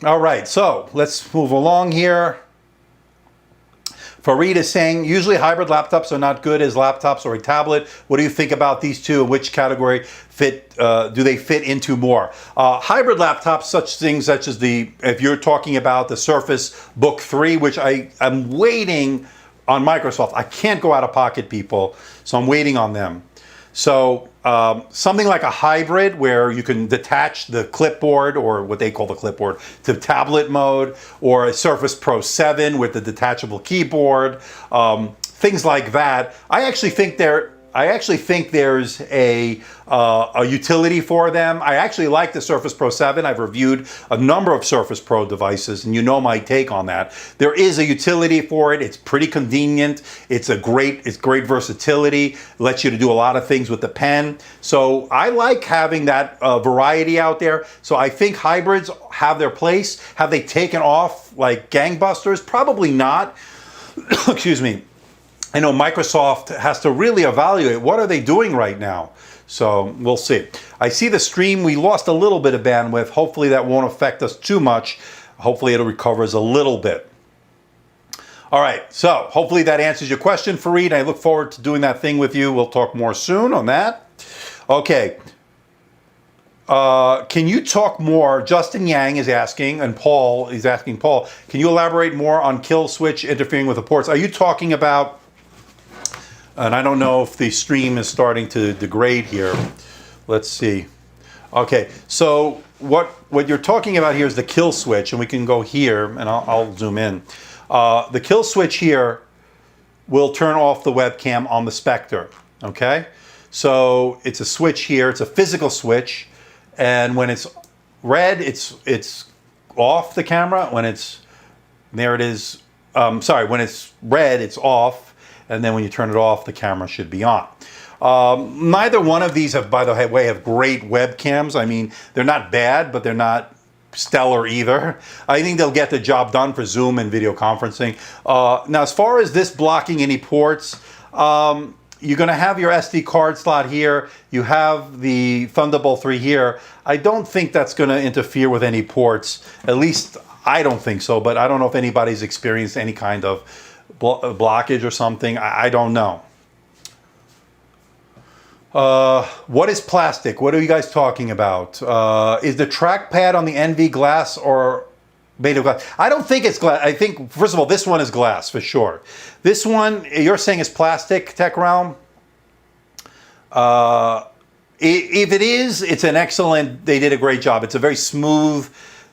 right, so let's move along here. Fareed is saying, usually hybrid laptops are not good as laptops or a tablet. What do you think about these two? Which category do they fit into more? Hybrid laptops, such things such as if you're talking about the Surface Book 3, which I'm waiting on Microsoft. I can't go out of pocket, people, so I'm waiting on them. So something like a hybrid where you can detach the clipboard, or what they call the clipboard, to tablet mode, or a Surface Pro 7 with the detachable keyboard, things like that. I actually think there's a utility for them. I actually like the Surface Pro 7. I've reviewed a number of Surface Pro devices, and you know my take on that. There is a utility for it. It's pretty convenient. It's great versatility. It lets you to do a lot of things with the pen. So I like having that variety out there. So I think hybrids have their place. Have they taken off like gangbusters? Probably not. Excuse me. I know Microsoft has to really evaluate what are they doing right now. So we'll see. I see the stream, we lost a little bit of bandwidth. Hopefully that won't affect us too much. Hopefully it recovers a little bit. All right, so hopefully that answers your question, Fareed. I look forward to doing that thing with you. We'll talk more soon on that. Okay. Can you talk more? Justin Yang is asking, and Paul is asking, Paul, can you elaborate more on kill switch interfering with the ports? Are you talking about, and I don't know if the stream is starting to degrade here. Let's see. Okay, so what you're talking about here is the kill switch, and we can go here, and I'll zoom in. The kill switch here will turn off the webcam on the Spectre, okay? So it's a switch here, it's a physical switch, and when it's red, it's off the camera. When it's, there it is, when it's red, it's off. And then when you turn it off, the camera should be on. Neither one of these have, by the way, have great webcams. I mean, they're not bad, but they're not stellar either. I think they'll get the job done for Zoom and video conferencing. Now, as far as this blocking any ports, you're going to have your SD card slot here. You have the Thunderbolt 3 here. I don't think that's going to interfere with any ports. At least I don't think so, but I don't know if anybody's experienced any kind of blockage or something. I don't know. What is plastic? What are you guys talking about? Is the trackpad on the NV glass or made of glass? I don't think it's glass. I think, first of all, this one is glass for sure. This one, you're saying is plastic, Tech Realm? If it is, it's an excellent, they did a great job. It's a very smooth,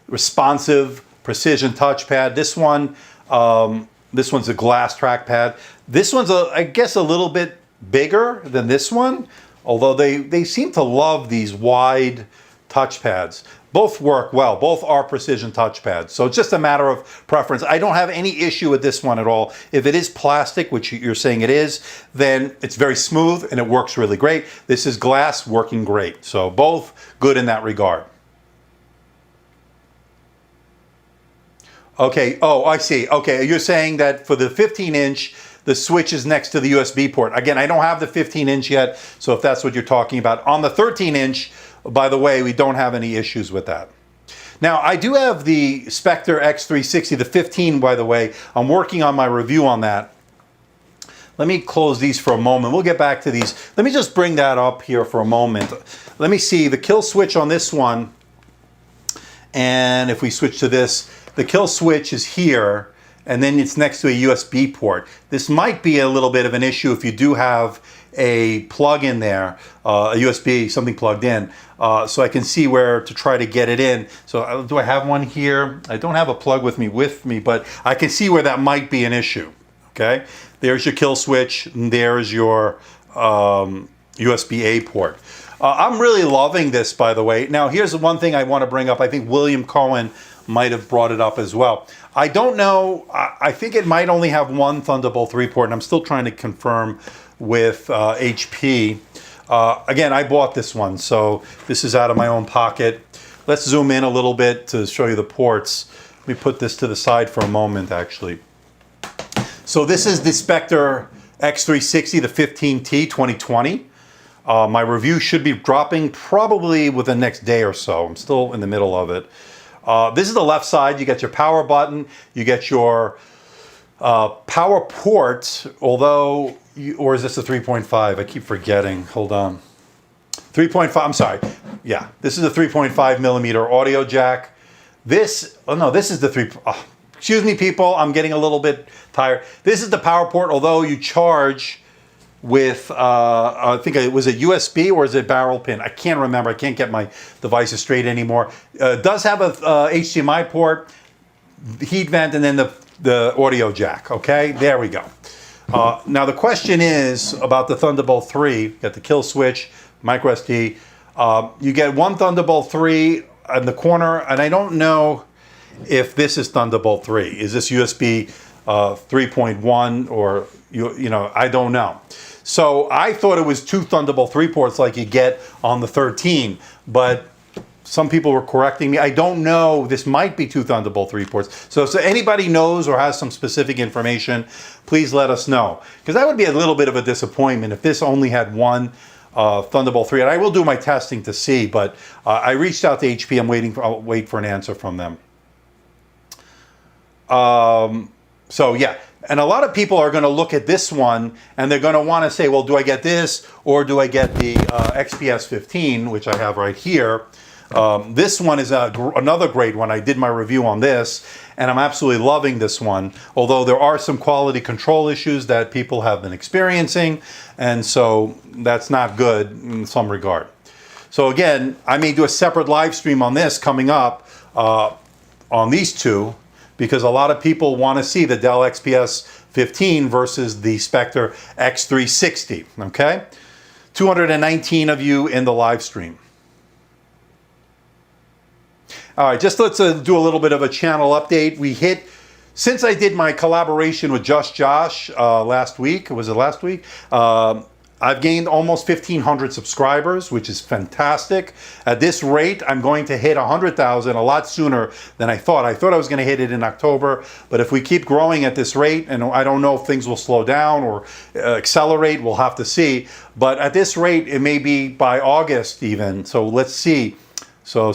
responsive, precision touchpad. This one's a glass trackpad. This one's, I guess, a little bit bigger than this one, although they seem to love these wide touchpads. Both work well. Both are precision touchpads. So it's just a matter of preference. I don't have any issue with this one at all. If it is plastic, which you're saying it is, then it's very smooth and it works really great. This is glass, working great. So both good in that regard. Okay, oh, I see. Okay, you're saying that for the 15-inch, the switch is next to the USB port. Again, I don't have the 15-inch yet, so if that's what you're talking about. On the 13-inch, by the way, we don't have any issues with that. Now, I do have the Spectre X360, the 15, by the way. I'm working on my review on that. Let me close these for a moment. We'll get back to these. Let me just bring that up here for a moment. Let me see the kill switch on this one. And if we switch to this, the kill switch is here, and then it's next to a USB port. This might be a little bit of an issue if you do have a plug in there, a USB, something plugged in, so I can see where to try to get it in. So do I have one here? I don't have a plug with me, but I can see where that might be an issue. Okay, there's your kill switch, and there's your USB-A port. I'm really loving this, by the way. Now, here's the one thing I want to bring up. I think William Cohen might have brought it up as well. I don't know. I think it might only have one Thunderbolt 3 port, and I'm still trying to confirm with HP. Again, I bought this one, so this is out of my own pocket. Let's zoom in a little bit to show you the ports. Let me put this to the side for a moment, actually. So this is the Spectre X360, the 15T 2020. My review should be dropping probably within the next day or so. I'm still in the middle of it. This is the left side. You get your power button. You get your power port, although, or is this a 3.5? I keep forgetting. Hold on. 3.5, I'm sorry. Yeah, this is a 3.5 millimeter audio jack. This, oh no, this is the excuse me, people. I'm getting a little bit tired. This is the power port, although you charge with, I think it was a USB or is it a barrel pin? I can't remember. I can't get my devices straight anymore. It does have a HDMI port, heat vent, and then the audio jack. Okay, there we go. Now the question is about the Thunderbolt 3. You got the kill switch, micro SD. You get one Thunderbolt 3 in the corner, and I don't know if this is Thunderbolt 3. Is this USB 3.1 or, you know, I don't know. So I thought it was two Thunderbolt 3 ports like you get on the 13, but some people were correcting me. I don't know. This might be two Thunderbolt 3 ports. So anybody knows or has some specific information, please let us know. Because that would be a little bit of a disappointment if this only had one Thunderbolt 3. And I will do my testing to see, but I reached out to HP. I'll wait for an answer from them. So yeah. And a lot of people are going to look at this one and they're going to want to say, well, do I get this or do I get the XPS 15, which I have right here? This one is another great one. I did my review on this and I'm absolutely loving this one, although there are some quality control issues that people have been experiencing, and so that's not good in some regard. So again, I may do a separate live stream on this coming up on these two, because a lot of people want to see the Dell XPS 15 versus the Spectre X360, okay? 219 of you in the live stream. All right, just let's do a little bit of a channel update. We hit, since I did my collaboration with Just Josh last week, was it last week? I've gained almost 1,500 subscribers, which is fantastic. At this rate, I'm going to hit 100,000 a lot sooner than I thought. I thought I was going to hit it in October, but if we keep growing at this rate, and I don't know if things will slow down or accelerate, we'll have to see. But at this rate, it may be by August even. So let's see. So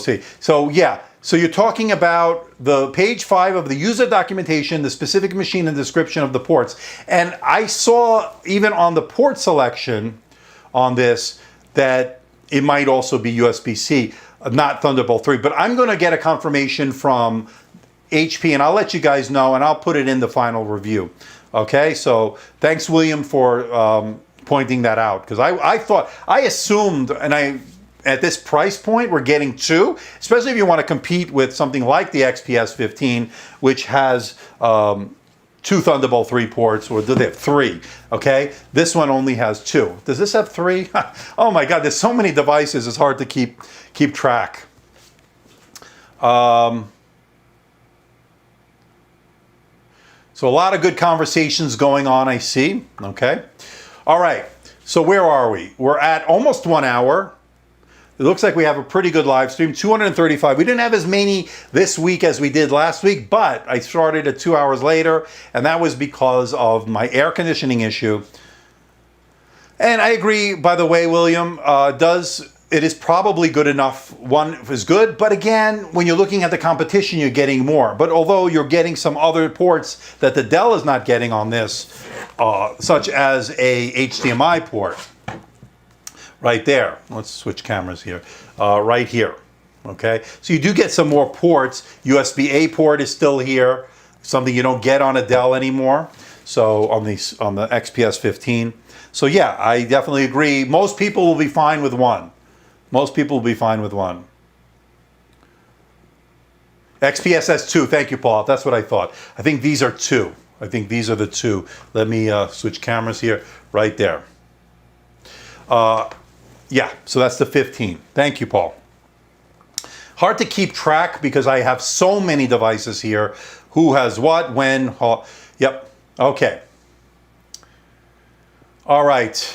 yeah. So you're talking about the page 5 of the user documentation, the specific machine and description of the ports. And I saw even on the port selection on this that it might also be USB-C, not Thunderbolt 3. But I'm going to get a confirmation from HP and I'll let you guys know and I'll put it in the final review. Okay, so thanks, William, for pointing that out, because I assumed, and at this price point, we're getting two, especially if you want to compete with something like the XPS 15, which has two Thunderbolt 3 ports, or do they have 3? Okay, this one only has 2. Does this have 3? Oh my God, there's so many devices, it's hard to keep track. So a lot of good conversations going on, I see. Okay, all right, so where are we? We're at almost 1 hour. It looks like we have a pretty good live stream, 235. We didn't have as many this week as we did last week, but I started at 2 hours later, and that was because of my air conditioning issue. And I agree, by the way, William, it is probably good enough. One is good, but again, when you're looking at the competition, you're getting more. But although you're getting some other ports that the Dell is not getting on this, such as a HDMI port, right there. Let's switch cameras here. Right here. Okay, so you do get some more ports. USB-A port is still here, something you don't get on a Dell anymore. So on the XPS 15. So yeah, I definitely agree. Most people will be fine with one. Most people will be fine with one. XPS S2, thank you, Paul. That's what I thought. I think these are two. I think these are the two. Let me switch cameras here, right there. Yeah, so that's the 15. Thank you, Paul. Hard to keep track because I have so many devices here. Who has what, when, how. Yep, okay. All right.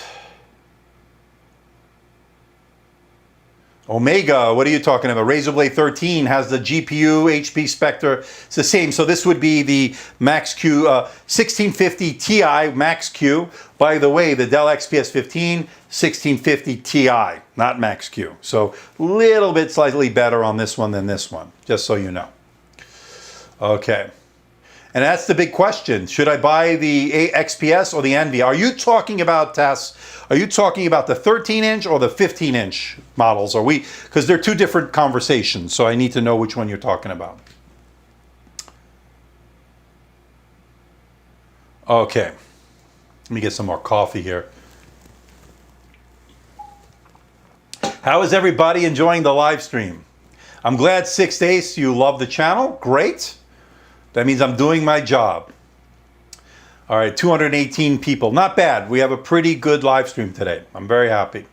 Omega, what are you talking about? Razer Blade 13 has the GPU, HP Spectre. It's the same. So this would be the Max-Q 1650 Ti Max-Q. By the way, the Dell XPS 15, 1650 Ti, not Max-Q. So a little bit slightly better on this one than this one, just so you know. Okay. And that's the big question. Should I buy the XPS or the Envy? Are you talking about, Tess, are you talking about the 13-inch or the 15-inch models? Are we, because they're two different conversations, so I need to know which one you're talking about. Okay. Let me get some more coffee here. How is everybody enjoying the live stream? I'm glad 6 days you love the channel. Great. That means I'm doing my job. All right, 218 people. Not bad. We have a pretty good live stream today. I'm very happy.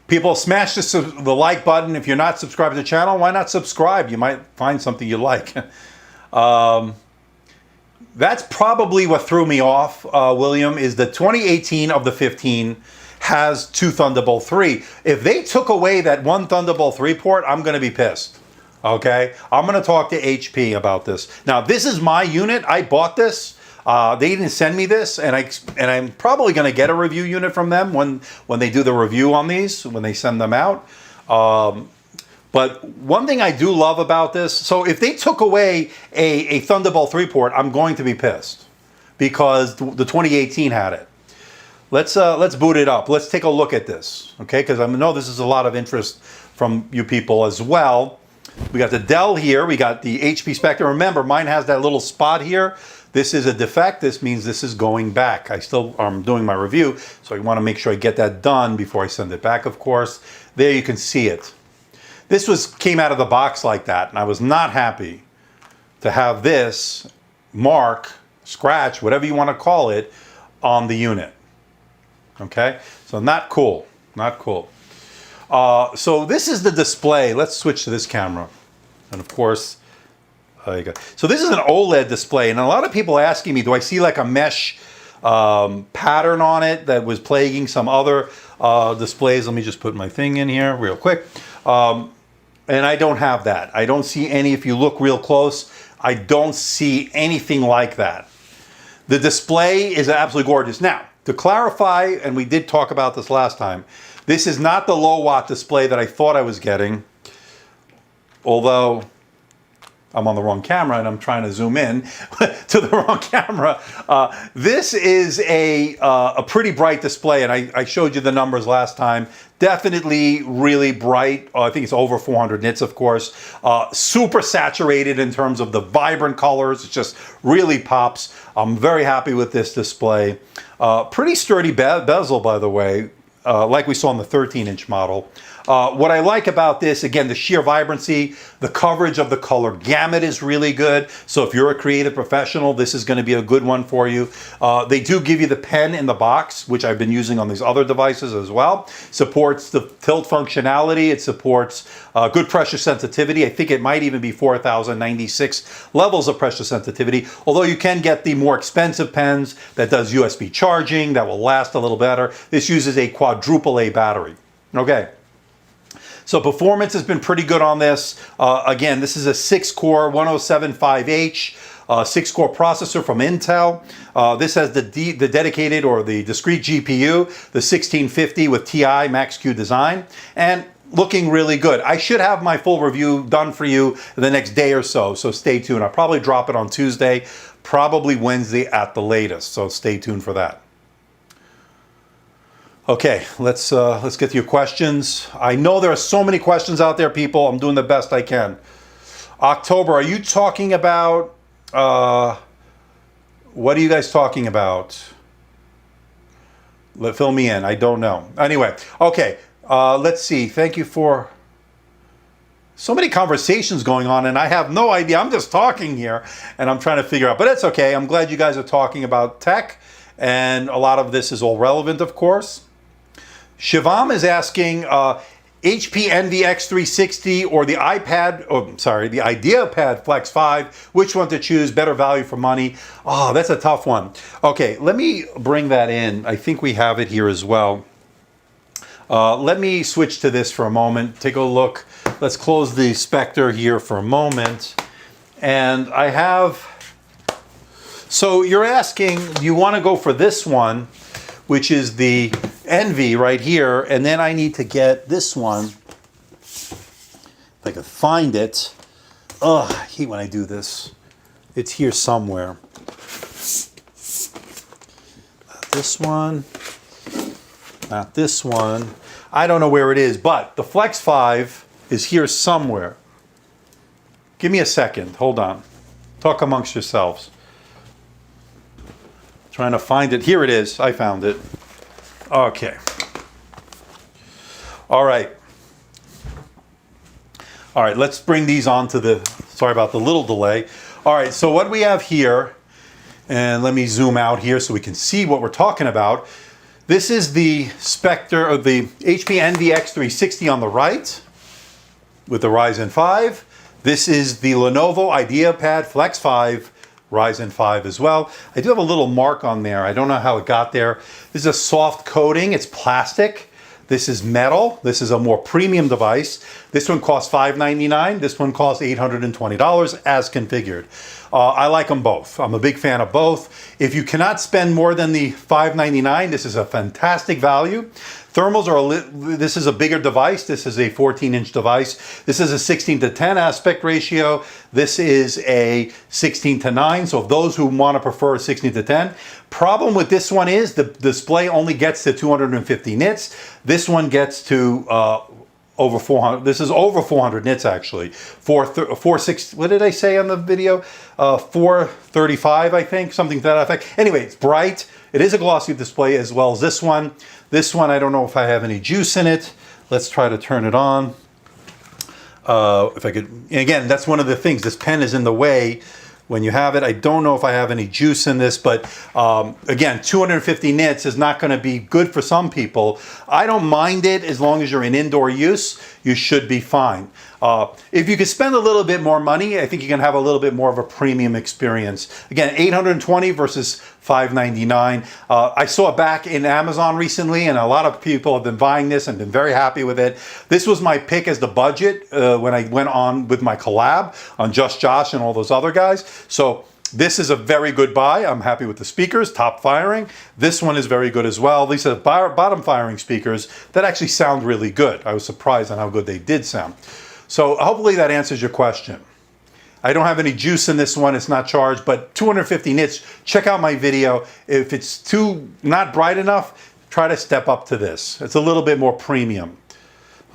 People, smash the like button. If you're not subscribed to the channel, why not subscribe? You might find something you like. That's probably what threw me off, William, is the 2018 of the 15 has two Thunderbolt 3. If they took away that one Thunderbolt 3 port, I'm going to be pissed. Okay, I'm going to talk to HP about this. Now, this is my unit. I bought this. They didn't send me this, and I'm probably going to get a review unit from them when they do the review on these, when they send them out. But one thing I do love about this, so if they took away a Thunderbolt 3 port, I'm going to be pissed because the 2018 had it. Let's boot it up. Let's take a look at this, okay? Because I know this is a lot of interest from you people as well. We got the Dell here. We got the HP Spectre. Remember, mine has that little spot here. This is a defect. This means this is going back. I still am doing my review, so I want to make sure I get that done before I send it back, of course. There you can see it. This came out of the box like that, and I was not happy to have this mark, scratch, whatever you want to call it, on the unit. Okay? So not cool. Not cool. So this is the display. Let's switch to this camera. And of course, there you go. So this is an OLED display. And a lot of people asking me, do I see like a mesh pattern on it that was plaguing some other displays? Let me just put my thing in here real quick. And I don't have that. I don't see any. If you look real close, I don't see anything like that. The display is absolutely gorgeous. Now, to clarify, and we did talk about this last time, this is not the low watt display that I thought I was getting, although I'm on the wrong camera and I'm trying to zoom in to the wrong camera. This is a pretty bright display, and I showed you the numbers last time. Definitely really bright. I think it's over 400 nits, of course. Super saturated in terms of the vibrant colors. It just really pops. I'm very happy with this display. Pretty sturdy bezel, by the way. Like we saw in the 13-inch model. What I like about this, again, the sheer vibrancy, the coverage of the color gamut is really good. So if you're a creative professional, this is going to be a good one for you. They do give you the pen in the box, which I've been using on these other devices as well. Supports the tilt functionality. It supports good pressure sensitivity. I think it might even be 4096 levels of pressure sensitivity, although you can get the more expensive pens that does USB charging that will last a little better. This uses a quadruple A battery. Okay. So performance has been pretty good on this. Again, this is a 6-core 1075H 6-core processor from Intel. This has the dedicated or the discrete GPU, the 1650 with TI Max-Q design, and looking really good. I should have my full review done for you the next day or so, so stay tuned. I'll probably drop it on Tuesday, probably Wednesday at the latest, so stay tuned for that. Okay, let's get to your questions. I know there are so many questions out there, people. I'm doing the best I can. October, are you talking about, what are you guys talking about? Fill me in, I don't know. Anyway, okay, let's see. Thank you for so many conversations going on, and I have no idea. I'm just talking here, and I'm trying to figure out, but it's okay. I'm glad you guys are talking about tech, and a lot of this is all relevant, of course. Shivam is asking, HP Envy X360 or the the IdeaPad Flex 5, which one to choose, better value for money? Oh, that's a tough one. Okay, let me bring that in. I think we have it here as well. Let me switch to this for a moment. Take a look. Let's close the Spectre here for a moment. And I have, so you're asking, do you want to go for this one, which is the Envy right here, and then I need to get this one, if I could find it. Ugh, I hate when I do this. It's here somewhere. Not this one. Not this one. I don't know where it is, but the Flex 5 is here somewhere. Give me a second. Hold on. Talk amongst yourselves. Trying to find it. Here it is. I found it. Okay. All right. All right, let's bring these on to the, sorry about the little delay. All right, so what we have here, and let me zoom out here so we can see what we're talking about. This is the Spectre, or the HP Envy X360 on the right with the Ryzen 5. This is the Lenovo IdeaPad Flex 5 Ryzen 5 as well. I do have a little mark on there. I don't know how it got there. This is a soft coating. It's plastic. This is metal. This is a more premium device. This one costs $599. This one costs $820 as configured. I like them both. I'm a big fan of both. If you cannot spend more than the $599, this is a fantastic value. Thermals are this is a bigger device. This is a 14-inch device. This is a 16:10 aspect ratio. This is a 16:9. So those who want to prefer 16:10. Problem with this one is the display only gets to 250 nits. This one gets to over 400. This is over 400 nits actually. 460. What did I say on the video? 435, I think, something to that effect. Anyway, it's bright. It is a glossy display as well as this one. This one, I don't know if I have any juice in it. Let's try to turn it on. If I could, again, that's one of the things. This pen is in the way when you have it. I don't know if I have any juice in this, but again, 250 nits is not going to be good for some people. I don't mind it as long as you're in indoor use. You should be fine. If you could spend a little bit more money, I think you can have a little bit more of a premium experience. Again, $820 versus $599. I saw it back in Amazon recently, and a lot of people have been buying this and been very happy with it. This was my pick as the budget when I went on with my collab on Just Josh and all those other guys. So this is a very good buy. I'm happy with the speakers, top firing. This one is very good as well. These are bottom firing speakers that actually sound really good. I was surprised on how good they did sound. So hopefully that answers your question. I don't have any juice in this one. It's not charged, but 250 nits. Check out my video. If it's too not bright enough, try to step up to this. It's a little bit more premium.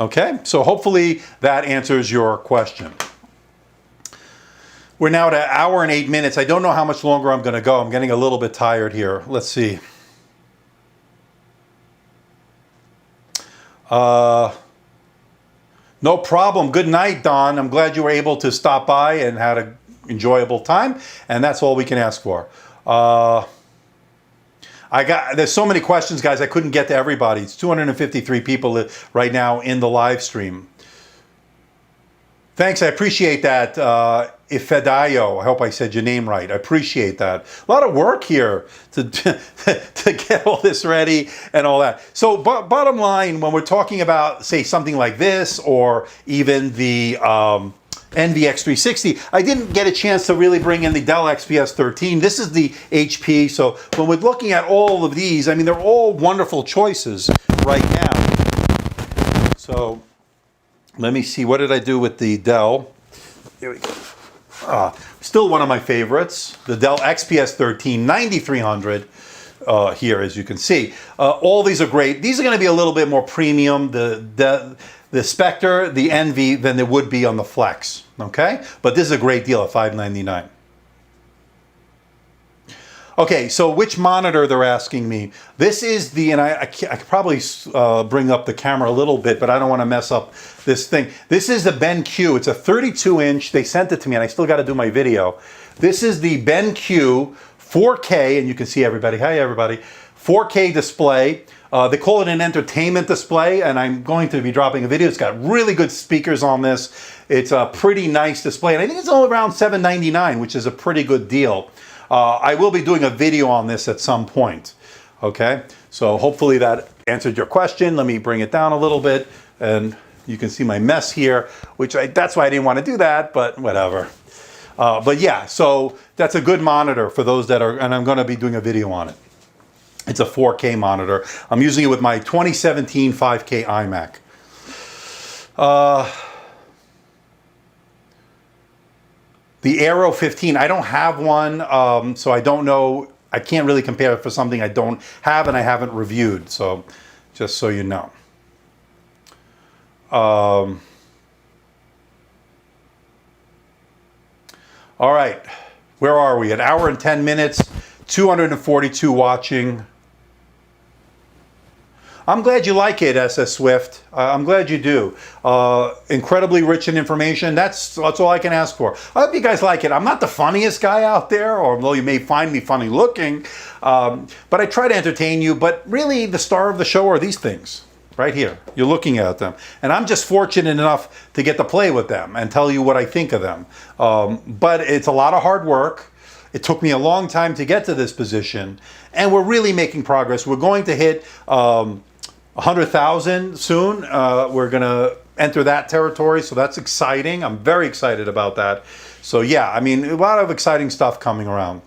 Okay, so hopefully that answers your question. We're now at 1 hour and 8 minutes. I don't know how much longer I'm going to go. I'm getting a little bit tired here. Let's see. No problem. Good night, Don. I'm glad you were able to stop by and had an enjoyable time. And that's all we can ask for. There's so many questions, guys. I couldn't get to everybody. It's 253 people right now in the live stream. Thanks. I appreciate that. Ifedayo. I hope I said your name right. I appreciate that. A lot of work here to get all this ready and all that. So bottom line, when we're talking about, say, something like this, or even the Envy X360, I didn't get a chance to really bring in the Dell XPS 13. This is the HP. So when we're looking at all of these, I mean, they're all wonderful choices right now. So let me see, what did I do with the Dell? Here we go. Still one of my favorites, the Dell XPS 13 9300 here, as you can see. All these are great. These are going to be a little bit more premium, the Spectre, the Envy, than it would be on the Flex, okay? But this is a great deal at $599. Okay, so which monitor they're asking me. This is the, and I could probably bring up the camera a little bit, but I don't want to mess up this thing. This is the BenQ. It's a 32-inch. They sent it to me, and I still got to do my video. This is the BenQ 4K, and you can see everybody. Hi, everybody. 4K display. They call it an entertainment display, and I'm going to be dropping a video. It's got really good speakers on this. It's a pretty nice display, and I think it's only around $799, which is a pretty good deal. I will be doing a video on this at some point, okay? So hopefully that answered your question. Let me bring it down a little bit, and you can see my mess here, which that's why I didn't want to do that, but whatever. But yeah, so that's a good monitor for those that are, and I'm going to be doing a video on it. It's a 4K monitor. I'm using it with my 2017 5K iMac. The Aero 15, I don't have one, so I don't know. I can't really compare it for something I don't have and I haven't reviewed, so just so you know. All right, where are we? An hour and 10 minutes, 242 watching. I'm glad you like it, SS Swift. I'm glad you do. Incredibly rich in information. That's all I can ask for. I hope you guys like it. I'm not the funniest guy out there, although you may find me funny looking, but I try to entertain you. But really, the star of the show are these things right here. You're looking at them. And I'm just fortunate enough to get to play with them and tell you what I think of them. But it's a lot of hard work. It took me a long time to get to this position, and we're really making progress. We're going to hit 100,000 soon. We're going to enter that territory, so that's exciting. I'm very excited about that. So yeah, I mean, a lot of exciting stuff coming around.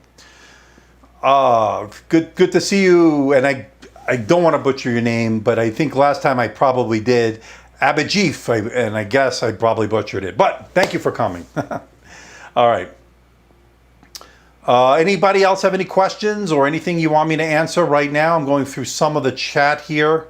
Good to see you, and I don't want to butcher your name, but I think last time I probably did. Abhijit, and I guess I probably butchered it, but thank you for coming. All right. Anybody else have any questions or anything you want me to answer right now? I'm going through some of the chat here.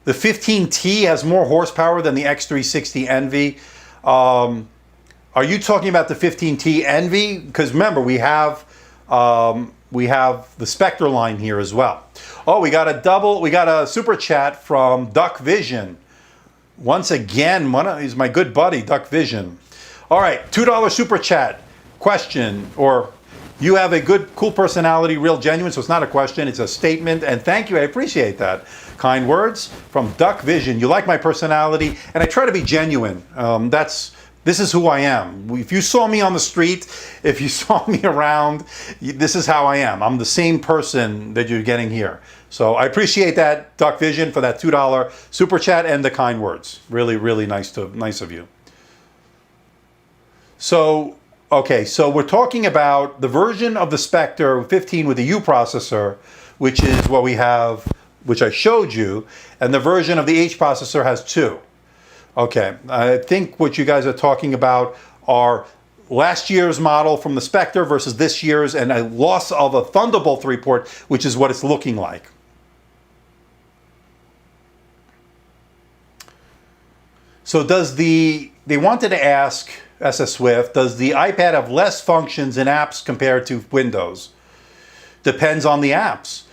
The 15T has more horsepower than the X360 Envy. Are you talking about the 15T Envy? Because remember, we have the Spectre line here as well. Oh, we got a super chat from Duck Vision. Once again, he's my good buddy, Duck Vision. All right, $2 super chat. Question, or you have a good, cool personality, real genuine, so it's not a question, it's a statement, and thank you, I appreciate that. Kind words from Duck Vision. You like my personality, and I try to be genuine. This is who I am. If you saw me on the street, if you saw me around, this is how I am. I'm the same person that you're getting here. So I appreciate that, Duck Vision, for that $2 super chat and the kind words. Really, really nice of you. So, okay, so we're talking about the version of the Spectre 15 with the U processor, which is what we have, which I showed you, and the version of the H processor has 2. Okay, I think what you guys are talking about are last year's model from the Spectre versus this year's, and a loss of a Thunderbolt 3 port, which is what it's looking like. So they wanted to ask, SS Swift, does the iPad have less functions and apps compared to Windows? Depends on the apps.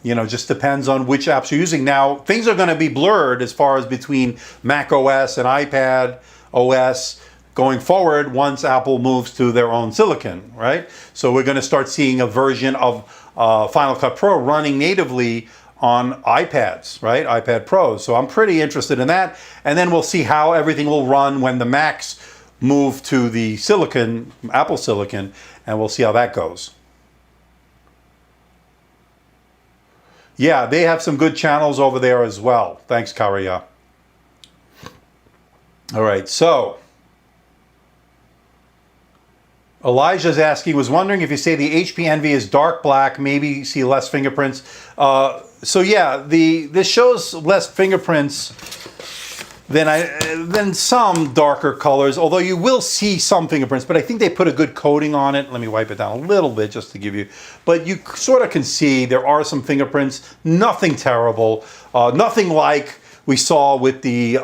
Just depends on which apps you're using. Now, things are going to be blurred as far as between Mac OS and iPad OS going forward once Apple moves to their own silicon, right? So we're going to start seeing a version of Final Cut Pro running natively on iPads, right? iPad Pros. So I'm pretty interested in that. And then we'll see how everything will run when the Macs move to the silicon, Apple silicon, and we'll see how that goes. Yeah, they have some good channels over there as well. Thanks, Karia. All right, so Elijah's asking, was wondering if you say the HP Envy is dark black, maybe you see less fingerprints. So yeah, this shows less fingerprints than some darker colors, although you will see some fingerprints, but I think they put a good coating on it. Let me wipe it down a little bit just to give you, but you sort of can see there are some fingerprints, nothing terrible, nothing like we saw with the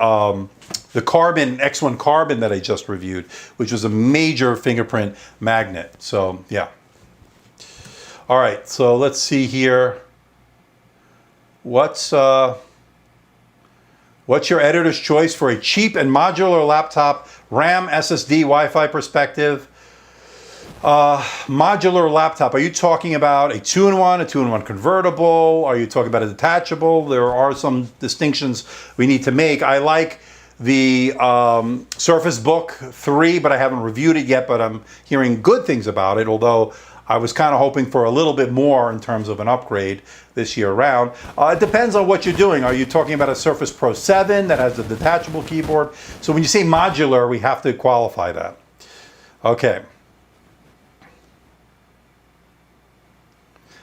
Carbon, X1 Carbon that I just reviewed, which was a major fingerprint magnet. So yeah. All right, so let's see here. What's your editor's choice for a cheap and modular laptop, RAM, SSD, Wi-Fi perspective? Modular laptop, are you talking about a two-in-one, a two-in-one convertible? Are you talking about a detachable? There are some distinctions we need to make. I like the Surface Book 3, but I haven't reviewed it yet, but I'm hearing good things about it, although I was kind of hoping for a little bit more in terms of an upgrade this year around. It depends on what you're doing. Are you talking about a Surface Pro 7 that has a detachable keyboard? So when you say modular, we have to qualify that. Okay.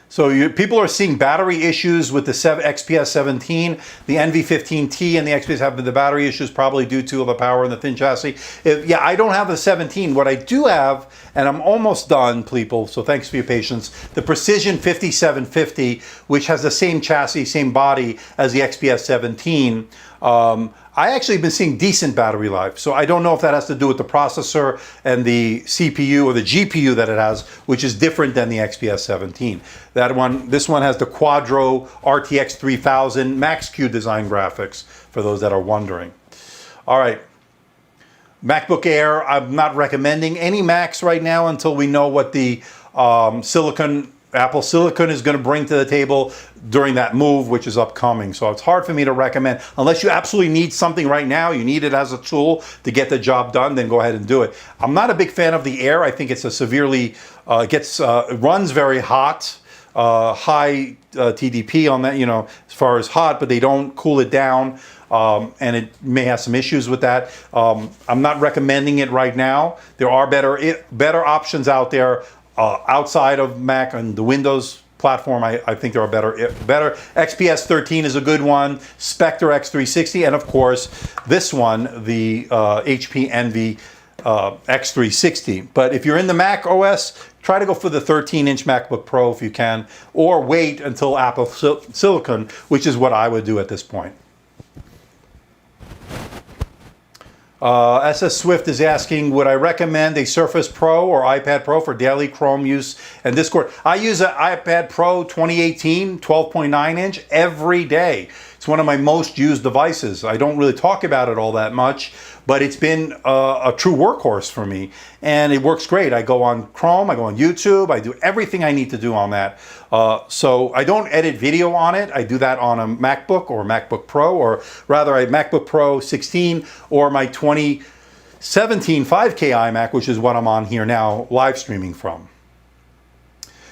So people are seeing battery issues with the XPS 17, the NV15T and the XPS have the battery issues probably due to the power in the thin chassis. Yeah, I don't have the 17. What I do have, and I'm almost done, people, so thanks for your patience, the Precision 5750, which has the same chassis, same body as the XPS 17. I actually have been seeing decent battery life, so I don't know if that has to do with the processor and the CPU or the GPU that it has, which is different than the XPS 17. This one has the Quadro RTX 3000 Max-Q design graphics, for those that are wondering. All right, MacBook Air, I'm not recommending any Macs right now until we know what the Apple Silicon is going to bring to the table during that move, which is upcoming. So it's hard for me to recommend. Unless you absolutely need something right now, you need it as a tool to get the job done, then go ahead and do it. I'm not a big fan of the Air. I think it's a severely, it runs very hot, high TDP on that, as far as hot, but they don't cool it down. And it may have some issues with that. I'm not recommending it right now. There are better options out there. Outside of Mac and the Windows platform, I think there are better. XPS 13 is a good one, Spectre X360, and of course this one, the HP Envy X360. But if you're in the Mac OS, try to go for the 13-inch MacBook Pro if you can, or wait until Apple Silicon, which is what I would do at this point. SS Swift is asking, would I recommend a Surface Pro or iPad Pro for daily Chrome use and Discord? I use an iPad Pro 2018 12.9 inch every day. It's one of my most used devices. I don't really talk about it all that much, but it's been a true workhorse for me, and it works great. I go on Chrome, I go on YouTube, I do everything I need to do on that. So I don't edit video on it. I do that on a MacBook or MacBook Pro, or rather a MacBook Pro 16 or my 2017 5K iMac, which is what I'm on here now live streaming from.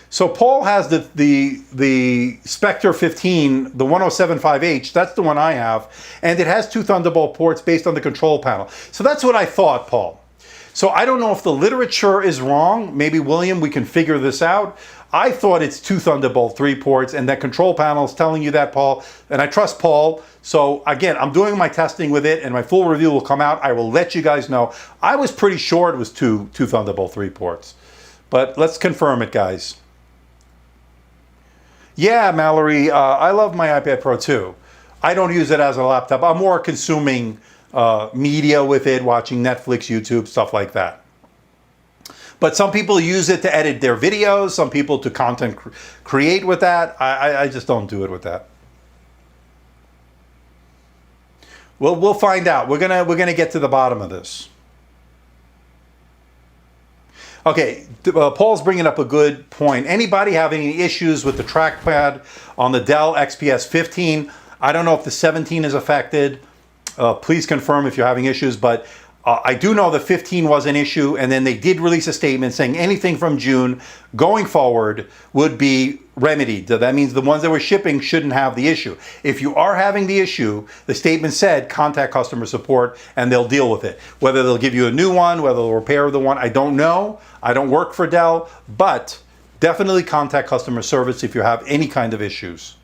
So Paul has the Spectre 15, the 1075H, that's the one I have, and it has two Thunderbolt ports based on the control panel. So that's what I thought, Paul. So I don't know if the literature is wrong. Maybe, William, we can figure this out. I thought it's two Thunderbolt 3 ports, and that control panel is telling you that, Paul, and I trust Paul. So again, I'm doing my testing with it, and my full review will come out. I will let you guys know. I was pretty sure it was two Thunderbolt 3 ports, but let's confirm it, guys. Yeah, Mallory, I love my iPad Pro too. I don't use it as a laptop. I'm more consuming media with it, watching Netflix, YouTube, stuff like that. But some people use it to edit their videos, some people to content create with that. I just don't do it with that. Well, we'll find out. We're gonna get to the bottom of this. Okay, Paul's bringing up a good point. Anybody have any issues with the trackpad on the Dell XPS 15? I don't know if the 17 is affected. Please confirm if you're having issues, but I do know that 15 was an issue, and then they did release a statement saying anything from June going forward would be remedied. So that means the ones that were shipping shouldn't have the issue. If you are having the issue, the statement said contact customer support and they'll deal with it. Whether they'll give you a new one, whether they'll repair the one, I don't know. I don't work for Dell, but definitely contact customer service if you have any kind of issues.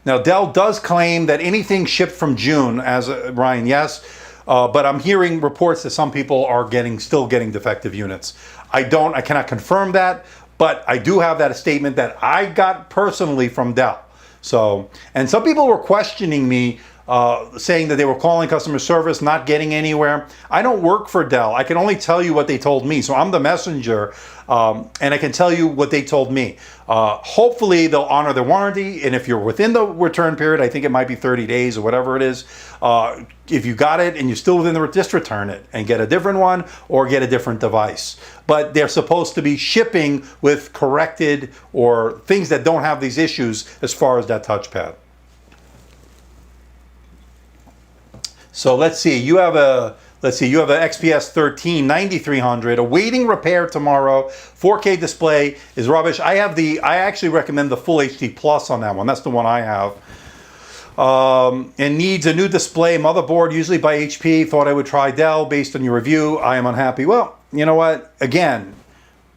Now, Dell does claim that anything shipped from June, as Ryan, yes, but I'm hearing reports that some people are still getting defective units. I cannot confirm that, but I do have that statement that I got personally from Dell. So, and some people were questioning me, saying that they were calling customer service, not getting anywhere. I don't work for Dell. I can only tell you what they told me. So I'm the messenger, and I can tell you what they told me. Hopefully they'll honor their warranty, and if you're within the return period, I think it might be 30 days or whatever it is, if you got it and you're still within just return it and get a different one or get a different device. But they're supposed to be shipping with corrected or things that don't have these issues as far as that touchpad. So let's see, you have an XPS 13 9300, awaiting repair tomorrow. 4K display is rubbish. I actually recommend the Full HD Plus on that one. That's the one I have. And needs a new display. Motherboard usually by HP. Thought I would try Dell based on your review. I am unhappy. Well, you know what? Again,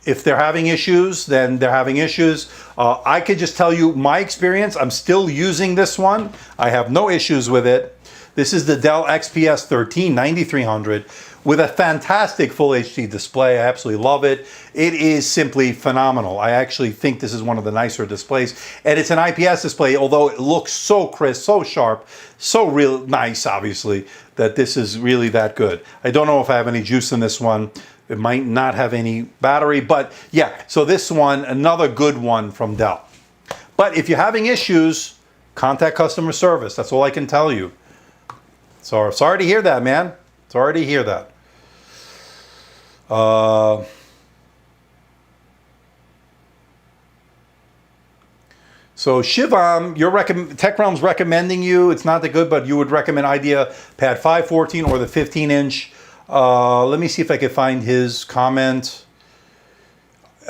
if they're having issues, then they're having issues. I could just tell you my experience. I'm still using this one. I have no issues with it. This is the Dell XPS 13 9300 with a fantastic Full HD display. I absolutely love it. It is simply phenomenal. I actually think this is one of the nicer displays. And it's an IPS display, although it looks so crisp, so sharp, so real nice, obviously, that this is really that good. I don't know if I have any juice in this one. It might not have any battery, but yeah, so this one, another good one from Dell. But if you're having issues, contact customer service. That's all I can tell you. So sorry to hear that, man. Sorry to hear that. So Shivam, TechRealm's recommending you. It's not that good, but you would recommend IdeaPad 514 or the 15-inch. Let me see if I can find his comment.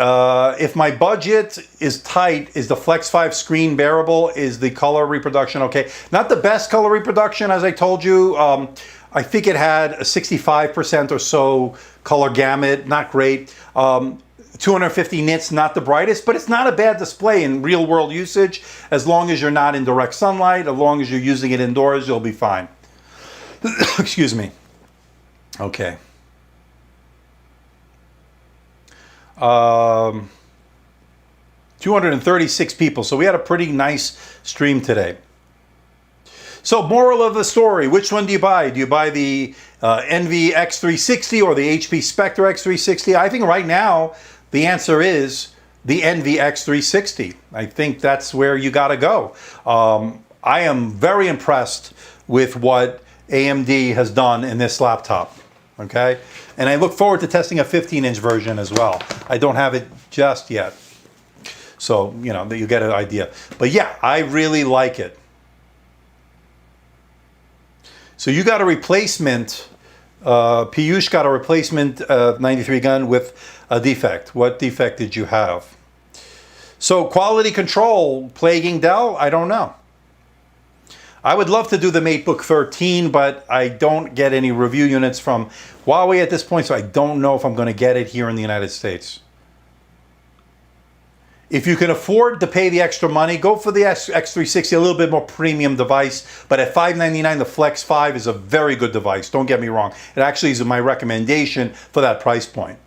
If my budget is tight, is the Flex 5 screen bearable? Is the color reproduction okay? Not the best color reproduction, as I told you. I think it had a 65% or so color gamut, not great. 250 nits, not the brightest, but it's not a bad display in real world usage. As long as you're not in direct sunlight, as long as you're using it indoors, you'll be fine. Excuse me. Okay. 236 people. So we had a pretty nice stream today. So moral of the story, which one do you buy? Do you buy the Envy X360 or the HP Spectre X360? I think right now the answer is the Envy X360. I think that's where you got to go. I am very impressed with what AMD has done in this laptop. Okay? And I look forward to testing a 15-inch version as well. I don't have it just yet. So, you know, you get an idea. But yeah, I really like it. So you got a replacement, Piyush got a replacement 93 gun with a defect. What defect did you have? So quality control plaguing Dell? I don't know. I would love to do the MateBook 13, but I don't get any review units from Huawei at this point, so I don't know if I'm going to get it here in the United States. If you can afford to pay the extra money, go for the X360, a little bit more premium device. But at $599, the Flex 5 is a very good device. Don't get me wrong. It actually is my recommendation for that price point.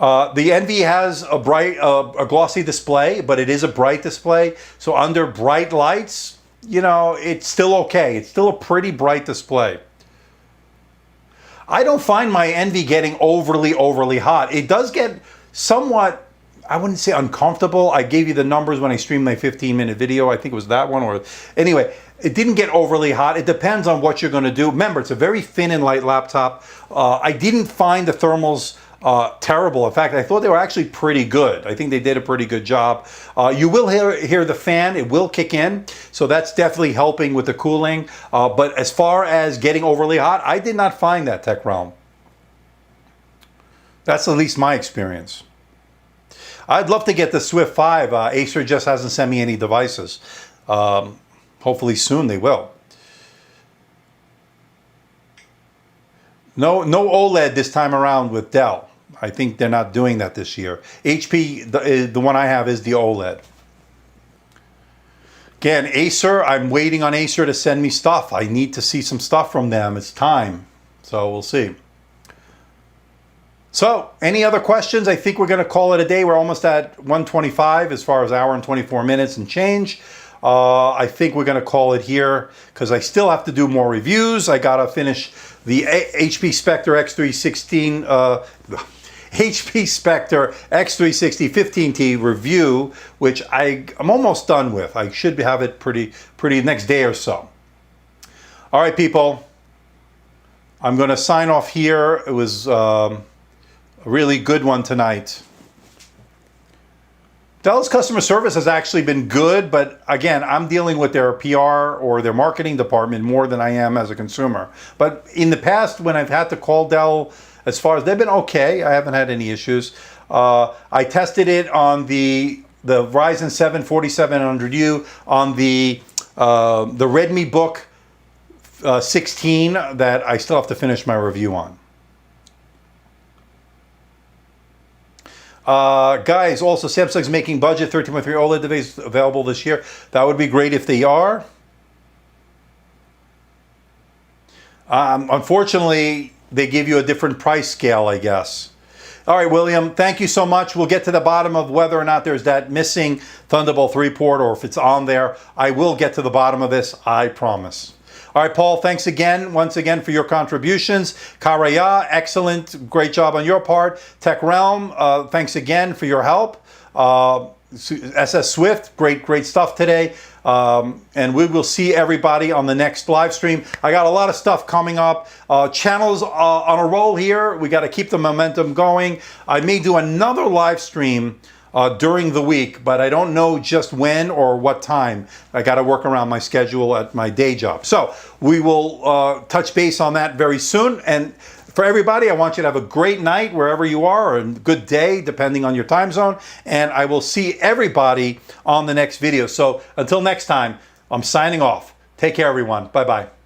The Envy has a glossy display, but it is a bright display. So under bright lights, you know, it's still okay. It's still a pretty bright display. I don't find my Envy getting overly hot. It does get somewhat, I wouldn't say uncomfortable. I gave you the numbers when I streamed my 15-minute video. I think it was that one. Or anyway, it didn't get overly hot. It depends on what you're going to do. Remember, it's a very thin and light laptop. I didn't find the thermals terrible. In fact, I thought they were actually pretty good. I think they did a pretty good job. You will hear the fan. It will kick in. So that's definitely helping with the cooling. But as far as getting overly hot, I did not find that, Tech Realm. That's at least my experience. I'd love to get the Swift 5. Acer just hasn't sent me any devices. Hopefully soon they will. No OLED this time around with Dell. I think they're not doing that this year. HP, the one I have is the OLED. Again, Acer, I'm waiting on Acer to send me stuff. I need to see some stuff from them. It's time. So we'll see. So, any other questions? I think we're going to call it a day. We're almost at 1:25 as far as hour and 24 minutes and change. I think we're going to call it here because I still have to do more reviews. I got to finish the HP Spectre X316, HP Spectre X360 15T review, which I'm almost done with. I should have it pretty next day or so. All right, people. I'm going to sign off here. It was a really good one tonight. Dell's customer service has actually been good, but again, I'm dealing with their PR or their marketing department more than I am as a consumer. But in the past, when I've had to call Dell, as far as they've been okay, I haven't had any issues. I tested it on the Ryzen 7 4700U on the Redmi Book 16 that I still have to finish my review on. Guys, also Samsung's making budget 13.3 OLED devices available this year. That would be great if they are. Unfortunately, they give you a different price scale, I guess. All right, William, thank you so much. We'll get to the bottom of whether or not there's that missing Thunderbolt 3 port or if it's on there. I will get to the bottom of this, I promise. All right, Paul, thanks again, once again, for your contributions. Karaya, excellent, great job on your part. Tech Realm, thanks again for your help. SS Swift, great stuff today. And we will see everybody on the next live stream. I got a lot of stuff coming up. Channels on a roll here. We got to keep the momentum going. I may do another live stream during the week, but I don't know just when or what time. I got to work around my schedule at my day job. So we will touch base on that very soon. And for everybody, I want you to have a great night wherever you are, or a good day, depending on your time zone. And I will see everybody on the next video. So until next time, I'm signing off. Take care, everyone. Bye-bye.